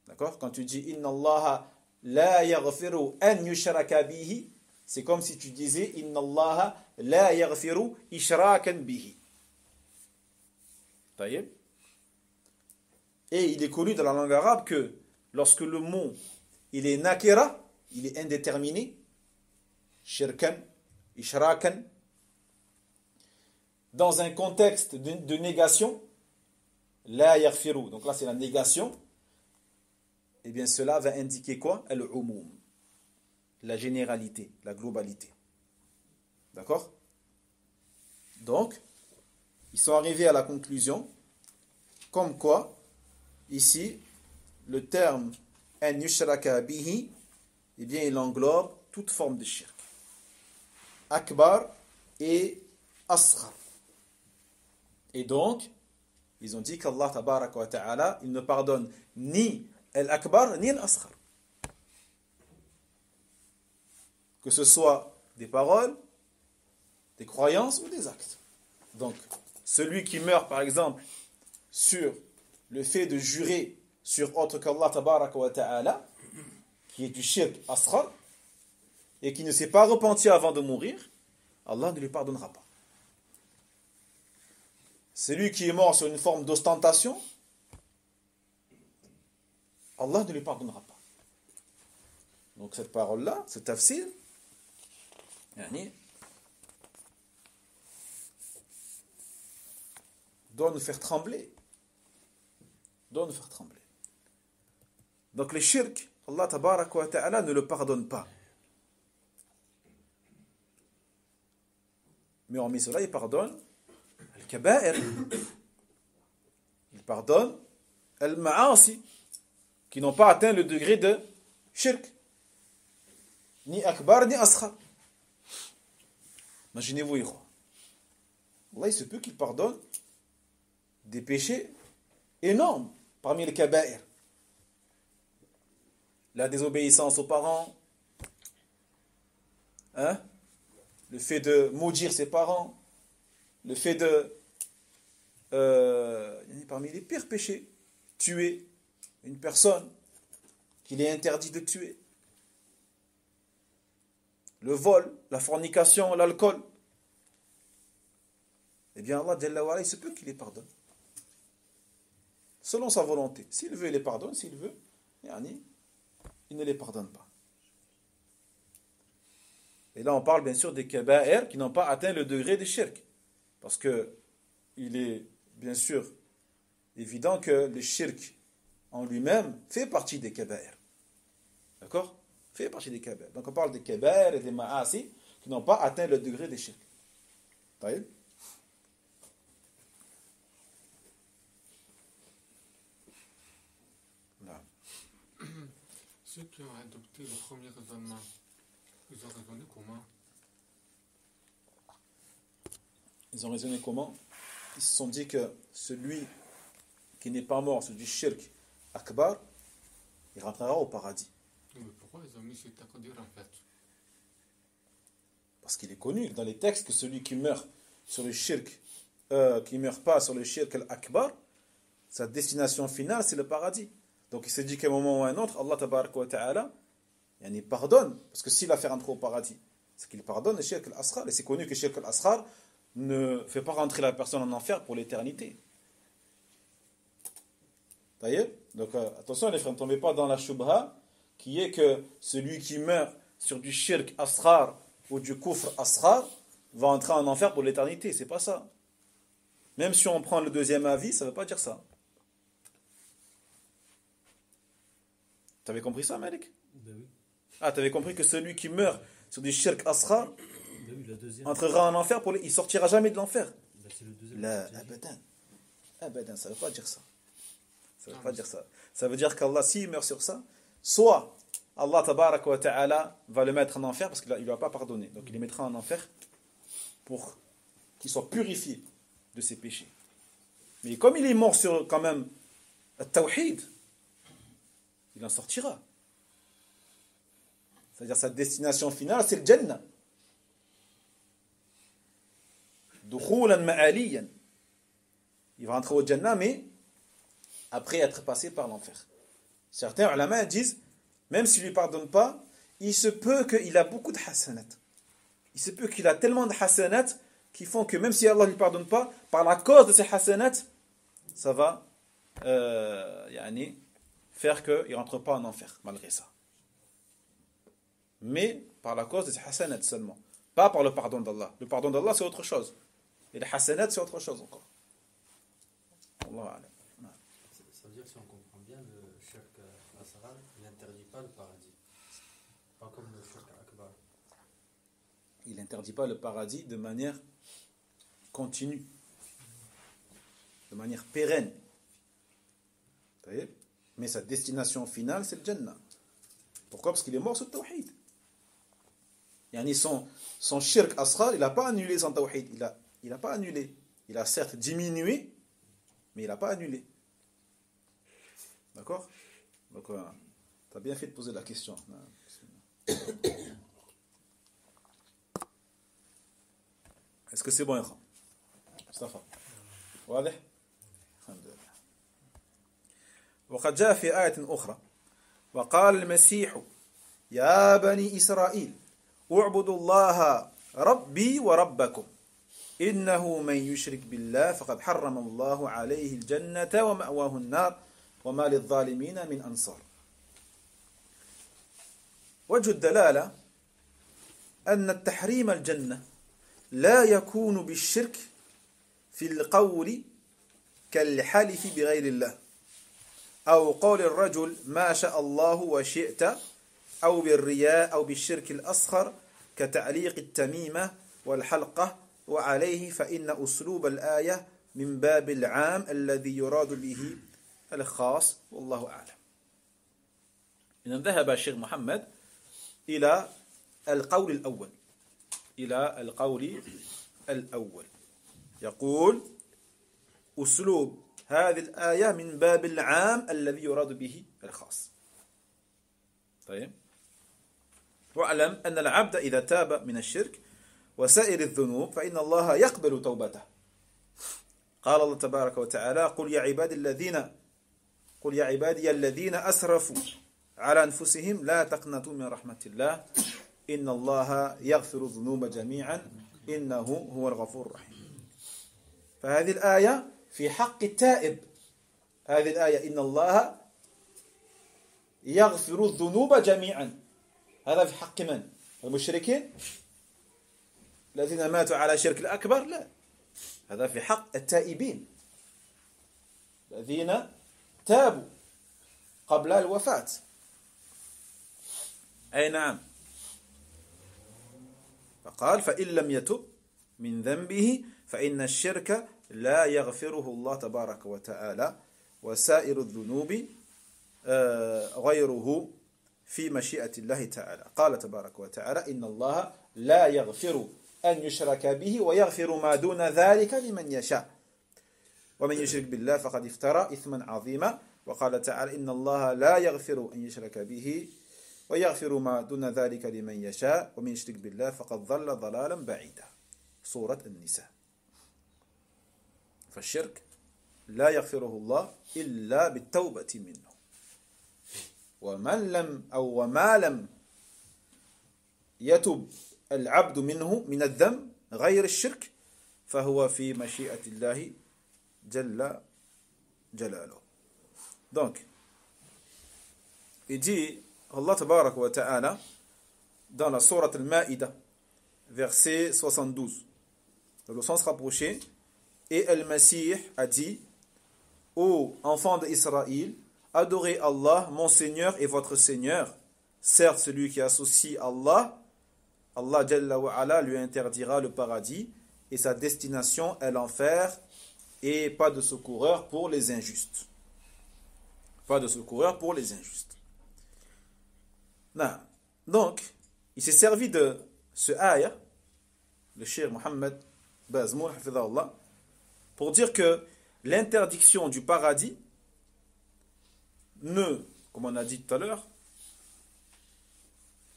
D'accord? Quand tu dis « Inna Allah la yaghfiru an yushraka bihi », c'est comme si tu disais « Inna Allah la yaghfiru ishrakan bihi ». Taïeb. Et il est connu dans la langue arabe que lorsque le mot il est nakira, il est indéterminé, shirkan, ishrakan, dans un contexte de négation, la yaghfiru, donc là c'est la négation, et bien cela va indiquer quoi? Al-umum, la généralité, la globalité. D'accord? Donc, ils sont arrivés à la conclusion, comme quoi, ici, le terme an yushraka bihi, eh bien il englobe toute forme de shirk. Akbar et asghar. Et donc, ils ont dit qu'Allah tabaraka wa ta'ala, il ne pardonne ni al-akbar ni al-asghar. Que ce soit des paroles, des croyances ou des actes. Donc, celui qui meurt par exemple sur le fait de jurer sur autre qu'Allah tabaraka wa ta'ala, qui est du shirk asghar, et qui ne s'est pas repenti avant de mourir, Allah ne lui pardonnera pas. Celui qui est mort sur une forme d'ostentation, Allah ne lui pardonnera pas. Donc cette parole-là, ce tafsir, doit nous faire trembler. Doit nous faire trembler. Donc les shirk, Allah tabaraka wa ta'ala ne le pardonne pas. Mais hormis cela, il pardonne al-kaba'ir. Il pardonne al-ma'asi, qui n'ont pas atteint le degré de shirk. Ni akbar, ni asghar. Imaginez-vous, Allah, il se peut qu'il pardonne des péchés énormes parmi les kaba'ir. La désobéissance aux parents, le fait de maudire ses parents, le fait de, parmi les pires péchés, tuer une personne qu'il est interdit de tuer, le vol, la fornication, l'alcool. Eh bien Allah Jalla wa Ala, il se peut qu'il les pardonne selon sa volonté. S'il veut, il les pardonne. S'il veut, il ne les pardonne pas. Et là, on parle bien sûr des kaba'ir qui n'ont pas atteint le degré de shirk. Parce que il est bien sûr évident que le shirk en lui-même fait partie des kaba'ir. D'accord? Fait partie des kaba'ir. Donc on parle des kaba'ir et des ma'asi qui n'ont pas atteint le degré de shirk. Taïb? Ceux qui ont adopté le premier raisonnement, ils ont raisonné comment? Ils ont raisonné comment? Ils se sont dit que celui qui n'est pas mort sur du shirk akbar, il rentrera au paradis. Mais pourquoi ils ont mis cet taqdir en fait? Parce qu'il est connu dans les textes que celui qui meurt sur le shirk, qui ne meurt pas sur le shirk al-akbar, sa destination finale c'est le paradis. Donc il s'est dit qu'à un moment ou à un autre, Allah tabaraka wa ta'ala, il pardonne. Parce que s'il a fait rentrer au paradis, c'est qu'il pardonne le shirk al-asghar. Et c'est connu que le shirk al-asghar ne fait pas rentrer la personne en enfer pour l'éternité. D'ailleurs, donc attention les frères, ne tombez pas dans la shubha qui est que celui qui meurt sur du shirk asghar ou du kufr asghar va entrer en enfer pour l'éternité. C'est pas ça. Même si on prend le deuxième avis, ça ne veut pas dire ça. T'avais compris ça, Malik? Ben oui. Ah, t'avais compris que celui qui meurt sur du shirk asghar, a eu la deuxième. entrera en enfer, il ne sortira jamais de l'enfer. C'est le deuxième. La abadan. Abadan, ça ne veut pas dire ça. Ça ne veut pas dire ça. Ça veut dire qu'Allah, s'il meurt sur ça, soit Allah tabaraka wa ta'ala va le mettre en enfer parce qu'il ne lui a pas pardonné. Donc il le mettra en enfer pour qu'il soit purifié de ses péchés. Mais comme il est mort sur quand même le tawhid, il en sortira. C'est-à-dire sa destination finale, c'est le Jannah. Dukhulan ma'aliyan. Il va rentrer au Jannah, mais après être passé par l'enfer. Certains ulama disent, même s'il ne lui pardonne pas, il se peut qu'il a beaucoup de hasanat. Il se peut qu'il a tellement de hasanat qui font que même si Allah ne lui pardonne pas, par la cause de ces hasanat, ça va faire qu'il ne rentre pas en enfer, malgré ça. Mais par la cause de ces hasanat seulement. Pas par le pardon d'Allah. Le pardon d'Allah, c'est autre chose. Et les hasanat, c'est autre chose encore. Allah alam. Ça veut dire que si on comprend bien, le shirk asghar, il n'interdit pas le paradis. Pas comme le shirk akbar. Il n'interdit pas le paradis de manière continue, de manière pérenne. Mais sa destination finale, c'est le Jannah. Pourquoi? Parce qu'il est mort sur le tawhid. Son shirk asghar, il n'a pas annulé son tawhid. Il n'a pas annulé. Il a certes diminué, mais il n'a pas annulé. D'accord? Donc, tu as bien fait de poser la question. Est-ce que c'est bon, Yakha? Mustafa? واضح؟ الحمد لله. وقد جاء في آية أخرى وقال المسيح يا بني إسرائيل اعبدوا الله ربي وربكم إنه من يشرك بالله فقد حرم الله عليه الجنة ومأواه النار وما للظالمين من أنصار. وجه الدلالة أن التحريم الجنة لا يكون بالشرك في القول كالحلف بغير الله أو قول الرجل ما شاء الله وشئت أو بالرياء أو بالشرك الأصغر كتعليق التميمة والحلقة وعليه فإن أسلوب الآية من باب العام الذي يراد به الخاص والله أعلم. إذن ذهب الشيخ محمد إلى القول الأول يقول أسلوب هذه الآية من باب العام الذي يراد به الخاص. طيب. واعلم أن العبد إذا تاب من الشرك وسائر الذنوب فإن الله يقبل توبته. قال الله تبارك وتعالى قل يا عبادي الذين أسرفوا على أنفسهم لا تقنطوا من رحمة الله إن الله يغفر الذنوب جميعا إنه هو الغفور الرحيم. فهذه الآية في حق التائب. هذه الآية إن الله يغفر الذنوب جميعا. هذا في حق من؟ المشركين الذين ماتوا على شرك الأكبر؟ لا، هذا في حق التائبين الذين تابوا قبل الوفاة. أي نعم. فقال فإن لم يتب من ذنبه فإن الشرك لا يغفره الله تبارك وتعالى وسائر الذنوب غيره في مشيئة الله تعالى. قال تبارك وتعالى إن الله لا يغفر أن يشرك به ويغفر ما دون ذلك لمن يشاء ومن يشرك بالله فقد افترى إثما عظيما. وقال تعالى إن الله لا يغفر أن يشرك به ويغفر ما دون ذلك لمن يشاء ومن يشرك بالله فقد ضل ضلالا بعيدا. سورة النساء. فالشرك لا يغفره الله إلا بالتوبة منه. وما لم يتب العبد منه من الذنب غير الشرك فهو في مشيئة الله جل جلاله. Donc, il dit Allah tabarak wa ta'ala dans la sourate al-Ma'idah verset 72 dans le sens rapproché, et Al-Masih a dit ô enfants d'Israël, adorez Allah mon Seigneur et votre Seigneur, certes celui qui associe Allah Allah Jalla wa Ala lui interdira le paradis et sa destination est l'enfer et pas de secoureur pour les injustes. Pas de secoureur pour les injustes. Non. Donc, il s'est servi de ce ayah, le Cheikh Mohammed Bazmoul, hafidhahullah, pour dire que l'interdiction du paradis ne, comme on a dit tout à l'heure,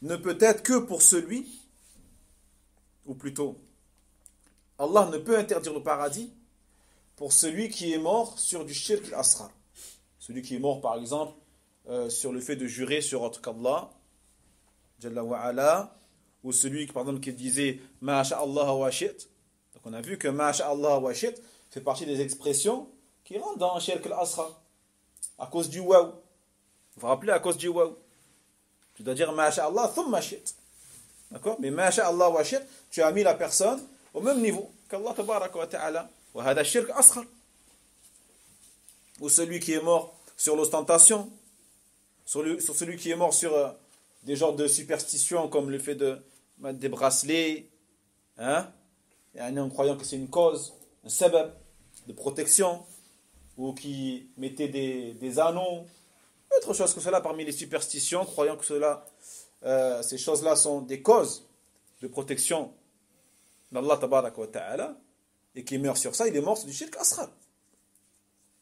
ne peut être que pour celui, ou plutôt, Allah ne peut interdire le paradis pour celui qui est mort sur du shirk al-asghar. Celui qui est mort, par exemple, sur le fait de jurer sur autre qu'Allah, Jalla wa Ala, ou celui, par exemple, qui disait « Ma'asha'Allah wa shit ». Donc on a vu que « Ma'asha'Allah wa shit » fait partie des expressions qui rentrent dans shirk al-asghar, à cause du waw. Vous vous rappelez, à cause du waw. Tu dois dire Ma'asha'Allah thumma shit. D'accord? Mais Ma'asha'Allah wa shit, tu as mis la personne au même niveau qu'Allah tabaraka wa ta'ala. Wa hada shirk asghar. Ou celui qui est mort sur l'ostentation, sur celui qui est mort sur des genres de superstitions comme le fait de mettre des bracelets, hein? Et en croyant que c'est une cause, un sabab de protection, ou qui mettait des anneaux, autre chose que cela parmi les superstitions, croyant que ces choses-là sont des causes de protection d'Allah tabaraka wa ta'ala, et qui meurt sur ça, il est mort sur du shirk asghar.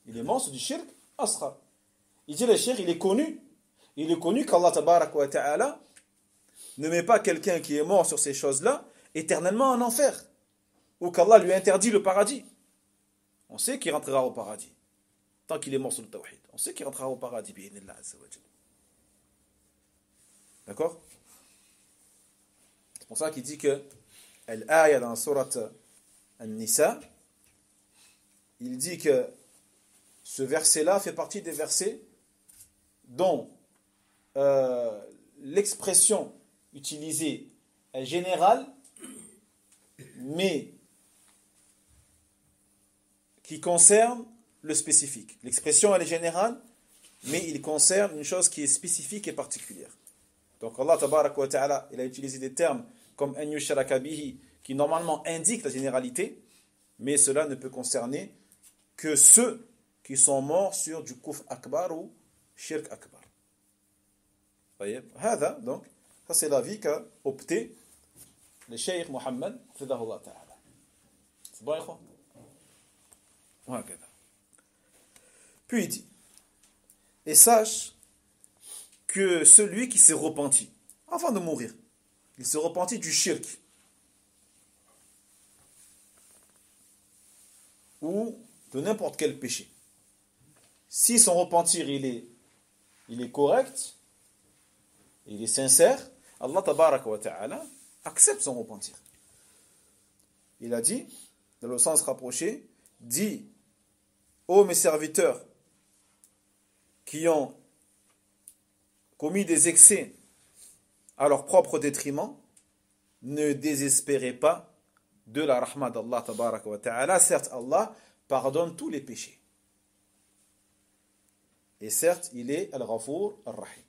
Il est mort sur du shirk asghar. Il dit le shirk, il est connu qu'Allah tabaraka wa ta'ala ne met pas quelqu'un qui est mort sur ces choses-là éternellement en enfer, ou qu'Allah lui interdit le paradis. On sait qu'il rentrera au paradis tant qu'il est mort sur le tawhid. On sait qu'il rentrera au paradis bi'idhnillah azza wa jalla. D'accord? C'est pour ça qu'il dit que l'ayah dans la sourate An-Nisa, il dit que ce verset-là fait partie des versets dont l'expression utilisée est générale, mais qui concerne le spécifique. L'expression elle est générale, mais il concerne une chose qui est spécifique et particulière. Donc Allah tabaraka wa ta'ala, il a utilisé des termes comme an yushraka bihi, qui normalement indiquent la généralité, mais cela ne peut concerner que ceux qui sont morts sur du kufr akbar ou shirk akbar. Donc, ça c'est l'avis qu'a opté le Cheikh Mohammed hafidhahullah ta'ala. C'est bon, ikhwan? Puis il dit, et sache que celui qui s'est repenti avant de mourir, il s'est repenti du shirk ou de n'importe quel péché. Si son repentir il est correct, il est sincère, Allah tabaraka wa ta'ala accepte son repentir. Il a dit, dans le sens rapproché, dit, ô mes serviteurs qui ont commis des excès à leur propre détriment, ne désespérez pas de la rahma d'Allah tabaraka wa ta'ala. Certes, Allah pardonne tous les péchés. Et certes, il est Al-Ghafour Ar-Rahim.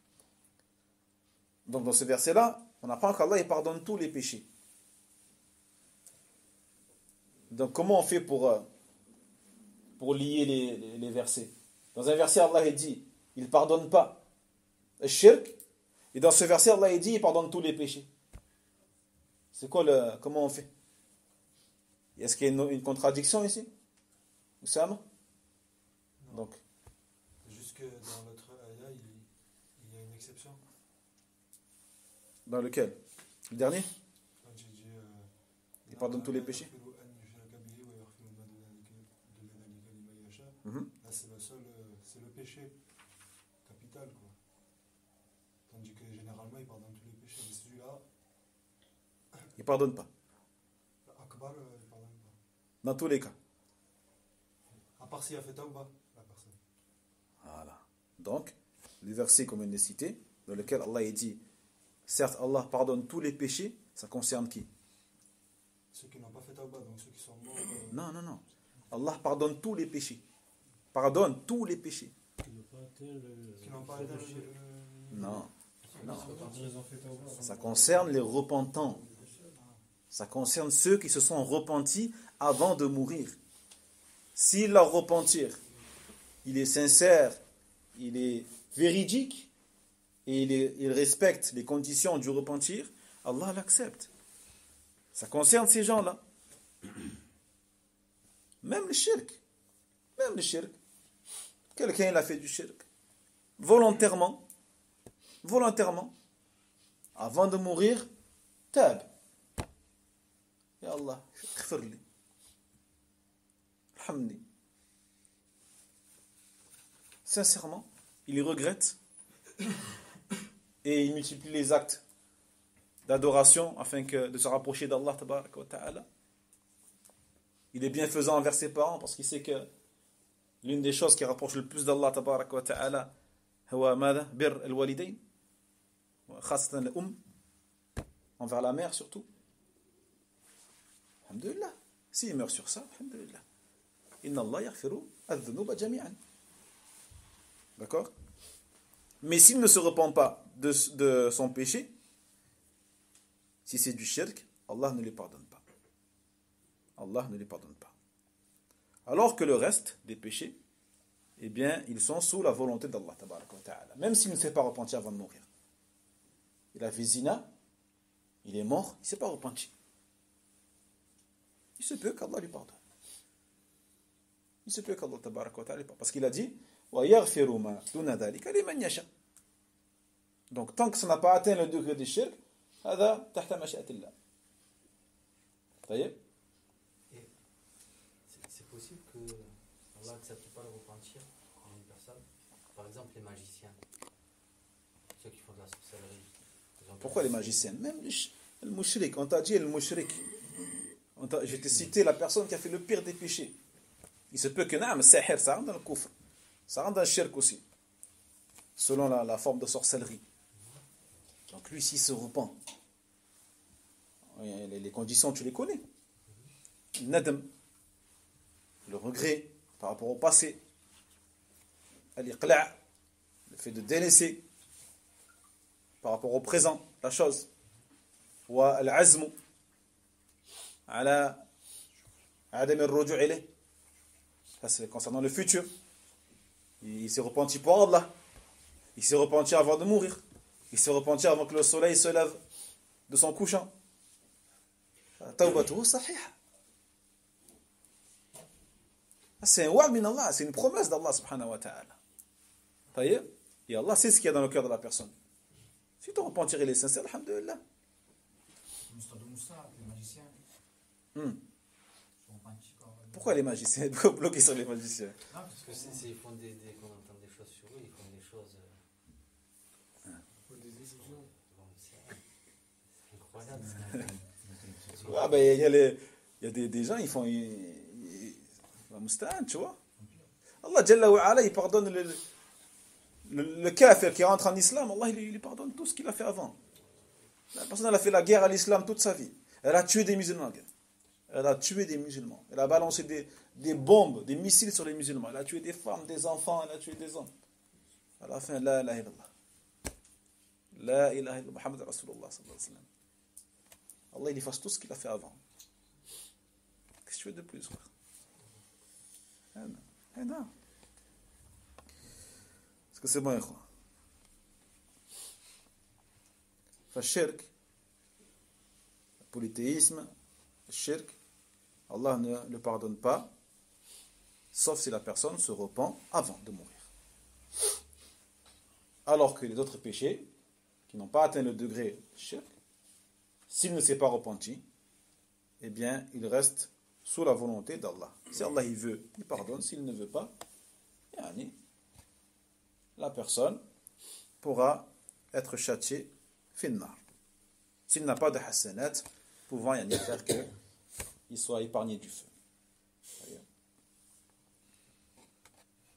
Donc dans ce verset-là, on apprend qu'Allah il pardonne tous les péchés. Donc comment on fait pour lier les versets? Dans un verset, Allah il dit, il ne pardonne pas le shirk. Et dans ce verset, Allah il dit, il pardonne tous les péchés. C'est quoi comment on fait? Est-ce qu'il y a une contradiction ici? Ou ça non? Donc. Jusque dans l'autre ayah, il y a une exception. Dans lequel? Le dernier? Quand j'ai dit, il pardonne tous les péchés. Là, c'est le péché capital, quoi. Tandis que généralement, il pardonne tous les péchés. Mais celui-là, il pardonne pas. Akbar, il pardonne pas. Dans tous les cas. À part s'il a fait tawbah, la personne. Voilà. Donc, le verset comme il est cité, dans lequel Allah dit, certes, Allah pardonne tous les péchés, ça concerne qui? Ceux qui n'ont pas fait tawbah, donc ceux qui sont morts. Non. Allah pardonne tous les péchés. Pardonne tous les péchés. Qui n'ont pas atteint Non. Ça concerne les repentants. Ça concerne ceux qui se sont repentis avant de mourir. Si leur repentir, il est sincère, il est véridique, et il respecte les conditions du repentir, Allah l'accepte. Ça concerne ces gens-là. Même le shirk. Quelqu'un il a fait du shirk. Volontairement, avant de mourir, tab. Ya Allah, اغفر Alhamdulillah. Sincèrement, il regrette et il multiplie les actes d'adoration afin de se rapprocher d'Allah tabaraka wa ta'ala. Il est bienfaisant envers ses parents parce qu'il sait que l'une des choses qui rapproche le plus d'Allah tabaraka wa ta'ala هو ماذا؟ بر الوالدين خاصة الأم envers la mère surtout. Alhamdulillah. S'il meurt sur ça, alhamdulillah. Inna Allah yaghfiru adh-dhunuba jami'an. D'accord? Mais s'il ne se repent pas de son péché, si c'est du shirk, Allah ne lui pardonne pas. Alors que le reste des péchés, eh bien, ils sont sous la volonté d'Allah tabaraka wa ta'ala. Même s'il ne s'est pas repenti avant de mourir. Il a fait zina, il est mort, il ne s'est pas repenti. Il se peut qu'Allah lui pardonne. Parce qu'il a dit donc tant que ça n'a pas atteint le degré du shirk, هذا تحت مشيئة الله. طيب. C'est possible que Allah n'accepte pas le repentir d'une personne. Par exemple, les magiciens, ceux qui font de la sorcellerie. Pourquoi les magiciens? Même le mushrik, on t'a dit le mushrik. Je t'ai cité la personne qui a fait le pire des péchés. Il se peut que le sahir, ça rentre dans le kufr. Ça rentre dans le shirk aussi. Selon la forme de sorcellerie. Donc lui, s'il se repent, les conditions, tu les connais. Nadam, le regret par rapport au passé. Al-iqla', le fait de délaisser par rapport au présent, la chose. Wa al-azmu, ala adam al-ruju' ilayh. Ça c'est concernant le futur. Il s'est repenti pour Allah. Il s'est repenti avant de mourir. Il s'est repenti avant que le soleil se lève de son couchant. Tawbatuhu sahiha. C'est un wa'd min Allah, c'est une promesse d'Allah subhanahu wa ta'ala. Et Allah sait ce qu'il y a dans le cœur de la personne. Si ton repentir il est sincère, alhamdulillah. Les magiciens. Pourquoi les magiciens? Pourquoi bloquer sur les magiciens? Non, parce que ils font qu'on entend des choses sur eux, ils font des choses. Des illusions. C'est incroyable. Ah ben, il y a des gens, ils font. Tu vois? Allah Jalla wa Ala, il pardonne le kafir qui rentre en islam. Allah, il lui pardonne tout ce qu'il a fait avant. La personne, elle a fait la guerre à l'islam toute sa vie. Elle a tué des musulmans. Elle a balancé des bombes, des missiles sur les musulmans. Elle a tué des femmes, des enfants, elle a tué des hommes. À la fin, la ilaha illallah. La ilaha illallah. Muhammad Rasulullah sallallahu alayhi wa sallam. Allah, il efface tout ce qu'il a fait avant. Qu'est-ce que tu veux de plus, frère? Non. Est-ce que c'est bon, quoi? Shirk, le polythéisme, le shirk, Allah ne le pardonne pas, sauf si la personne se repent avant de mourir. Alors que les autres péchés, qui n'ont pas atteint le degré shirk, s'il ne s'est pas repenti, eh bien, il reste sous la volonté d'Allah. Si Allah il veut, il pardonne. S'il ne veut pas, la personne pourra être châtiée finnar. S'il n'a pas de hasanat, pouvant faire qu'il soit épargné du feu.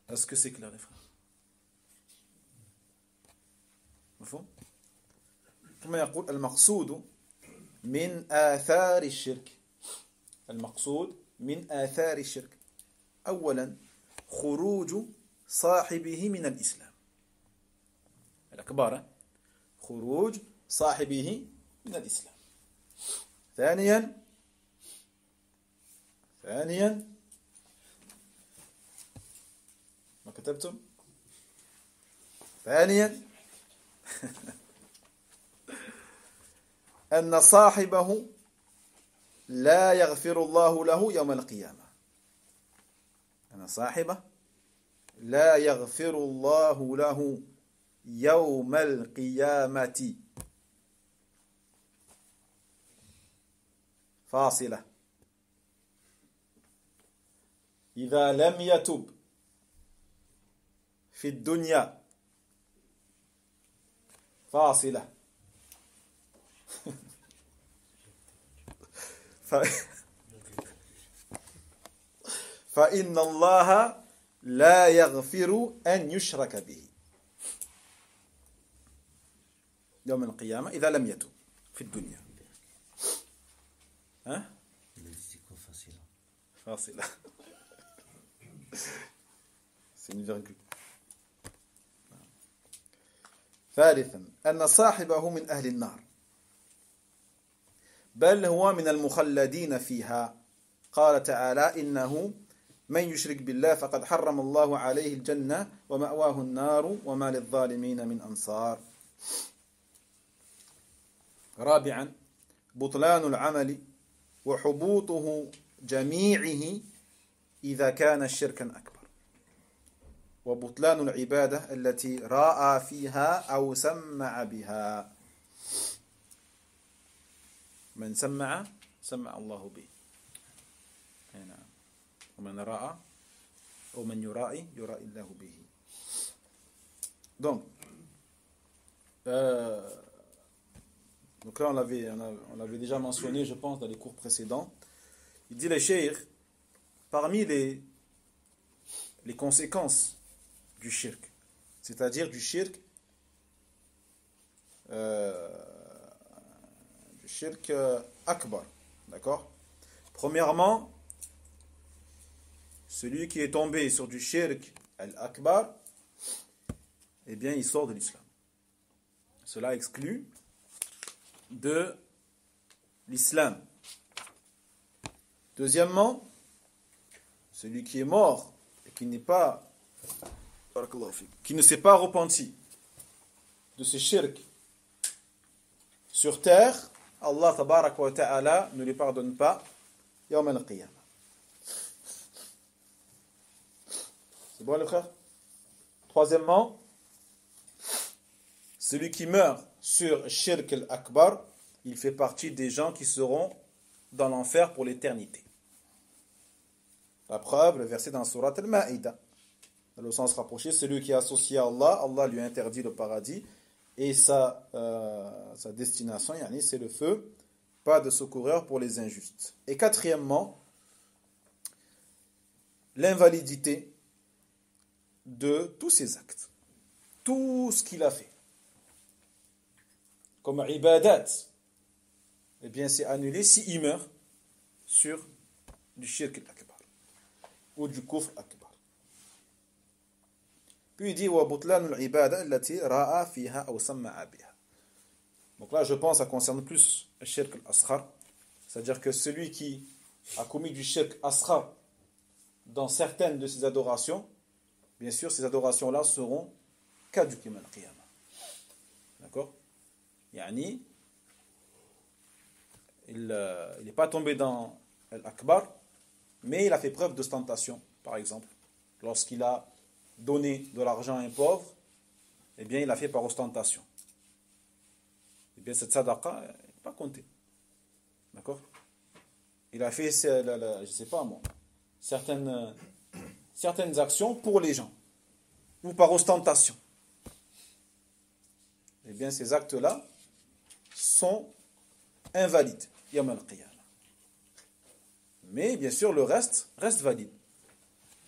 Est-ce que c'est clair, les frères? مفهوم؟ ثم يقول المقصود من آثار الشرك. المقصود من آثار الشرك أولا خروج صاحبه من الإسلام. الأكبر خروج صاحبه من الإسلام. ثانيا ما كتبتم؟ ثانيا أن صاحبه لا يغفر الله له يوم القيامة. أن صاحبه لا يغفر الله له يوم القيامة. فاصلة. إذا لم يتب في الدنيا فاصلة فإن الله لا يغفر أن يشرك به يوم القيامة إذا لم يتب في الدنيا. ها؟ فاصلة. C'est une virgule. ثالثا أن صاحبه من أهل النار بل هو من المخلدين فيها. قال تعالى إنه من يشرك بالله فقد حرم الله عليه الجنة ومأواه النار وما للظالمين من أنصار. رابعا بطلان العمل وحبوطه جميعه إذا كان شركا أكبر، وبطلان العبادة التي رأى فيها أو سمع بها. من سمع الله به، ومن رأى أو من يرائي الله به. Donc là on l'avait déjà mentionné, je pense, dans les cours précédents. Il dit le cheikh, parmi les conséquences du shirk, c'est-à-dire du shirk akbar, d'accord? Premièrement, celui qui est tombé sur du shirk al-akbar, eh bien il sort de l'islam. Cela exclut de l'islam. Deuxièmement, celui qui est mort et qui ne s'est pas repenti de ce shirk sur terre, Allah tabaraka wa ta'ala ne lui pardonne pas yawm al-qiyamah. C'est bon le frère? Troisièmement, celui qui meurt sur shirk al-akbar, il fait partie des gens qui seront dans l'enfer pour l'éternité. La preuve, le verset dans Surat al-Ma'ida, dans le sens rapproché, celui qui est associé à Allah, Allah lui interdit le paradis et sa destination, c'est le feu, pas de secoureur pour les injustes. Et quatrièmement, l'invalidité de tous ses actes, tout ce qu'il a fait comme ibadat, eh bien c'est annulé s'il meurt sur du shirk al-akbar ou du kufr akbar. Puis il dit wa butlan al-ibada allati ra'a fiha aw sam'a biha. Donc là je pense ça concerne plus le shirk al-asghar, c'est-à-dire que celui qui a commis du shirk asghar dans certaines de ses adorations, bien sûr ces adorations là seront caduques yawm al-qiyamah. D'accord? Yani, il n'est pas tombé dans l'akbar, mais il a fait preuve d'ostentation, par exemple. Lorsqu'il a donné de l'argent à un pauvre, eh bien, il a fait par ostentation. Eh bien, cette sadaqa n'est pas comptée. D'accord? Il a fait, je ne sais pas moi, certaines actions pour les gens, ou par ostentation. Eh bien, ces actes-là sont invalides yawm al-qiyamah. Mais bien sûr le reste valide.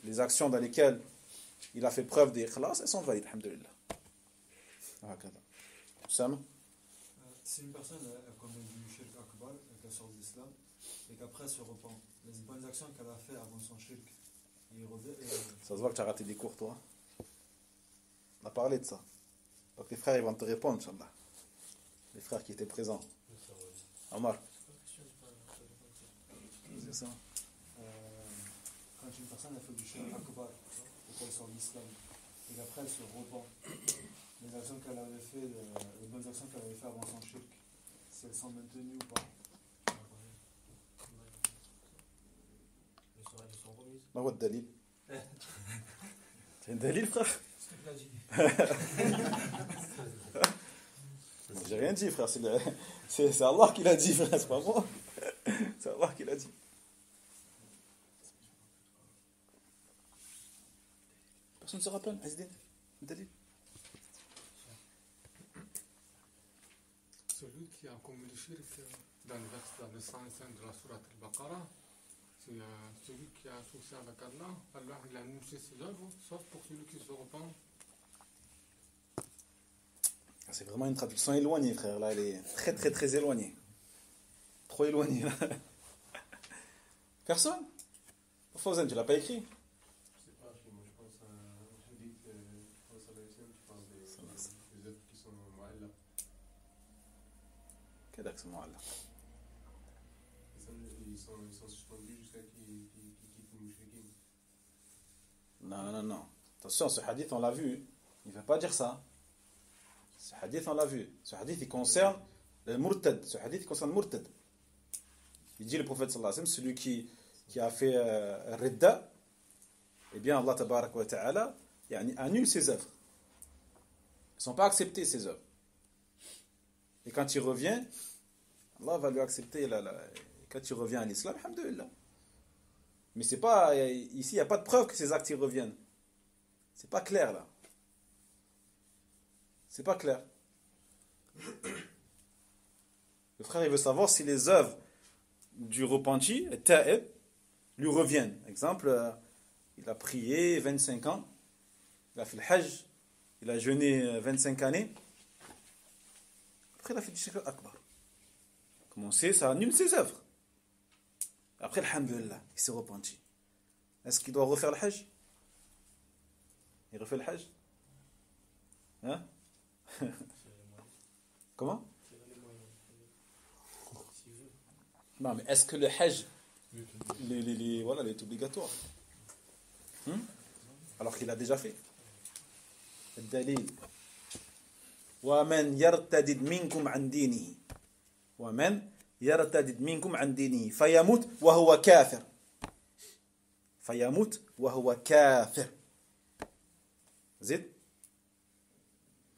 Les actions dans lesquelles il a fait preuve d'ikhlas, elles sont valides, alhamdulillah. Sam? Si une personne a commis du shirk akbar, qu'elle sort de l'islam, et qu'après elle se repent, les bonnes actions qu'elle a fait avant son shirk, il revient et... Ça se voit que tu as raté des cours, toi. On a parlé de ça. Donc les frères ils vont te répondre, Inch'Allah. Les frères qui étaient présents. Omar. Par C'est ça. Quand une personne a fait du shirk akbar, ou qu'elle sort de l'islam, et qu'après elle se repent, les actions qu'elle avait fait, les bonnes actions qu'elle avait fait avant son shirk, si elles sont maintenues ou pas. Elles sont remises. ما هو الدليل؟ C'est un dalil, frère. Ce que tu l'as dit. J'ai rien dit, frère. C'est Allah qui l'a dit, frère. C'est pas moi. C'est Allah qui l'a dit. Personne ne se rappelle, Azdin? Dalil? Celui qui a commis le shirk dans le 105 de la sourate al-Baqarah, c'est celui qui a associé avec Allah. Allah il a annoncé ses œuvres, sauf pour celui qui se repent. C'est vraiment une traduction éloignée, frère. Là, elle est très, très, très éloignée. Trop éloignée. Là. Personne? Fawzan, tu l'as pas écrit? Je sais pas, moi je pense à un hadith qui parle des œuvres qui sont mu'allaq. Quel accent là? Ils sont suspendus jusqu'à qu'ils quittent le mushrikin. Non. Attention, ce hadith, on l'a vu. Il ne veut pas dire ça. Ce hadith, on l'a vu. Ce hadith, il concerne le murtad. Ce hadith, il concerne le murtad. Il dit le prophète sallallahu alayhi wa sallam, celui qui a fait ridda, eh bien, Allah tabarak wa ta'ala annule ses œuvres. Elles ne sont pas acceptées, ses œuvres. Et quand il revient, Allah va lui accepter. Quand il revient à l'islam, alhamdulillah. Mais c'est pas, ici, il n'y a pas de preuve que ces actes y reviennent. C'est pas clair, là. C'est pas clair. Le frère, il veut savoir si les œuvres du repenti, ta'ib, lui reviennent. Exemple, il a prié 25 ans, il a fait le hajj, il a jeûné 25 années. Après, il a fait du shirk akbar. Comme on sait, ça annule ses œuvres. Après, alhamdulillah, il s'est repenti. Est-ce qu'il doit refaire le hajj? Il refait le hajj? Hein? Comment? Non, mais est-ce que le hajj, voilà, il est obligatoire? Alors qu'il a déjà fait. الدليل ومن يرتد منكم عن دينه ومن يرتد منكم عن دينه فيموت وهو كافر زد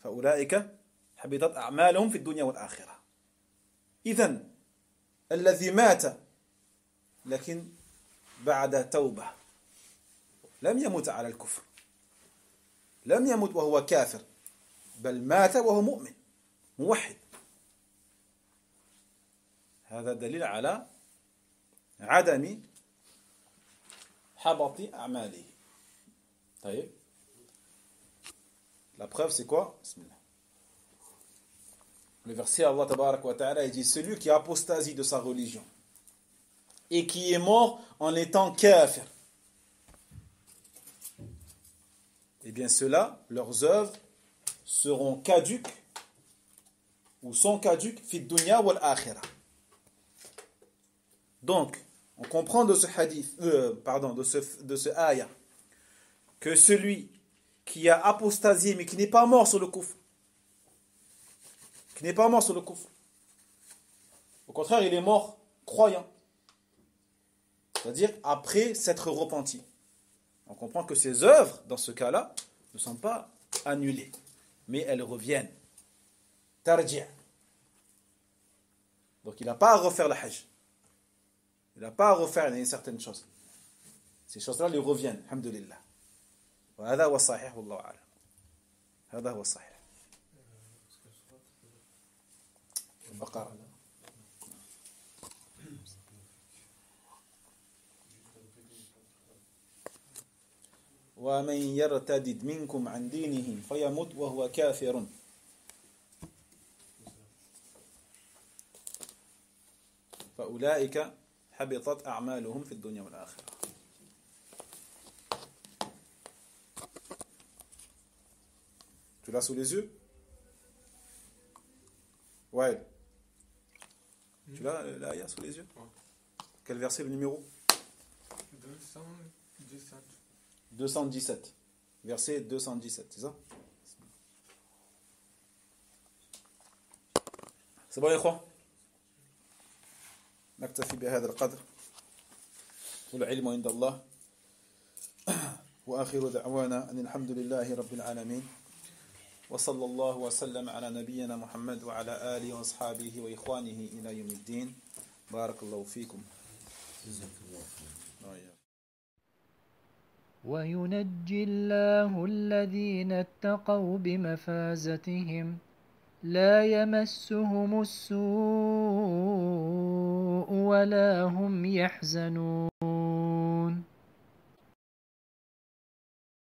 فأولئك حبطت أعمالهم في الدنيا والآخرة. إذن الذي مات لكن بعد توبة لم يمت على الكفر، لم يمت وهو كافر، بل مات وهو مؤمن موحد. هذا دليل على عدم حبط أعماله. طيب la preuve c'est quoi? Bismillah. Le verset Allah tabarak wa ta'ala il dit celui qui apostasie de sa religion et qui est mort en étant kafir, eh bien ceux-là, leurs œuvres seront caduques ou sont caduques fi dunya wal akhirah. Donc, on comprend de ce hadith, de ce ayah, que celui qui a apostasié mais qui n'est pas mort sur le kufr, au contraire, il est mort croyant, c'est-à-dire après s'être repenti. On comprend que ses œuvres, dans ce cas-là, ne sont pas annulées, mais elles reviennent. Tarji'. Donc il n'a pas à refaire le hajj. Il n'a pas à refaire certaines choses. Ces choses-là lui reviennent, alhamdulillah. وهذا هو الصحيح والله أعلم. هذا هو الصحيح. البقرة. ومن يرتد منكم عن دينه فيمت وهو كافر فأولئك حبطت أعمالهم في الدنيا والآخرة. Tu l'as sous les yeux? Ouais. Tu l'as l'aya sous les yeux? Ok. Quel verset, le numéro 217. 217. Verset 217, c'est ça? C'est bon يا إخوة؟ نكتفي بهذا القدر والعلم عند الله وآخر دعوانا أن الحمد لله رب العالمين وصلى الله وسلم على نبينا محمد وعلى آله وأصحابه وإخوانه إلى يوم الدين بارك الله فيكم. وينجي الله الذين اتقوا بمفازتهم لا يمسهم السوء ولا هم يحزنون.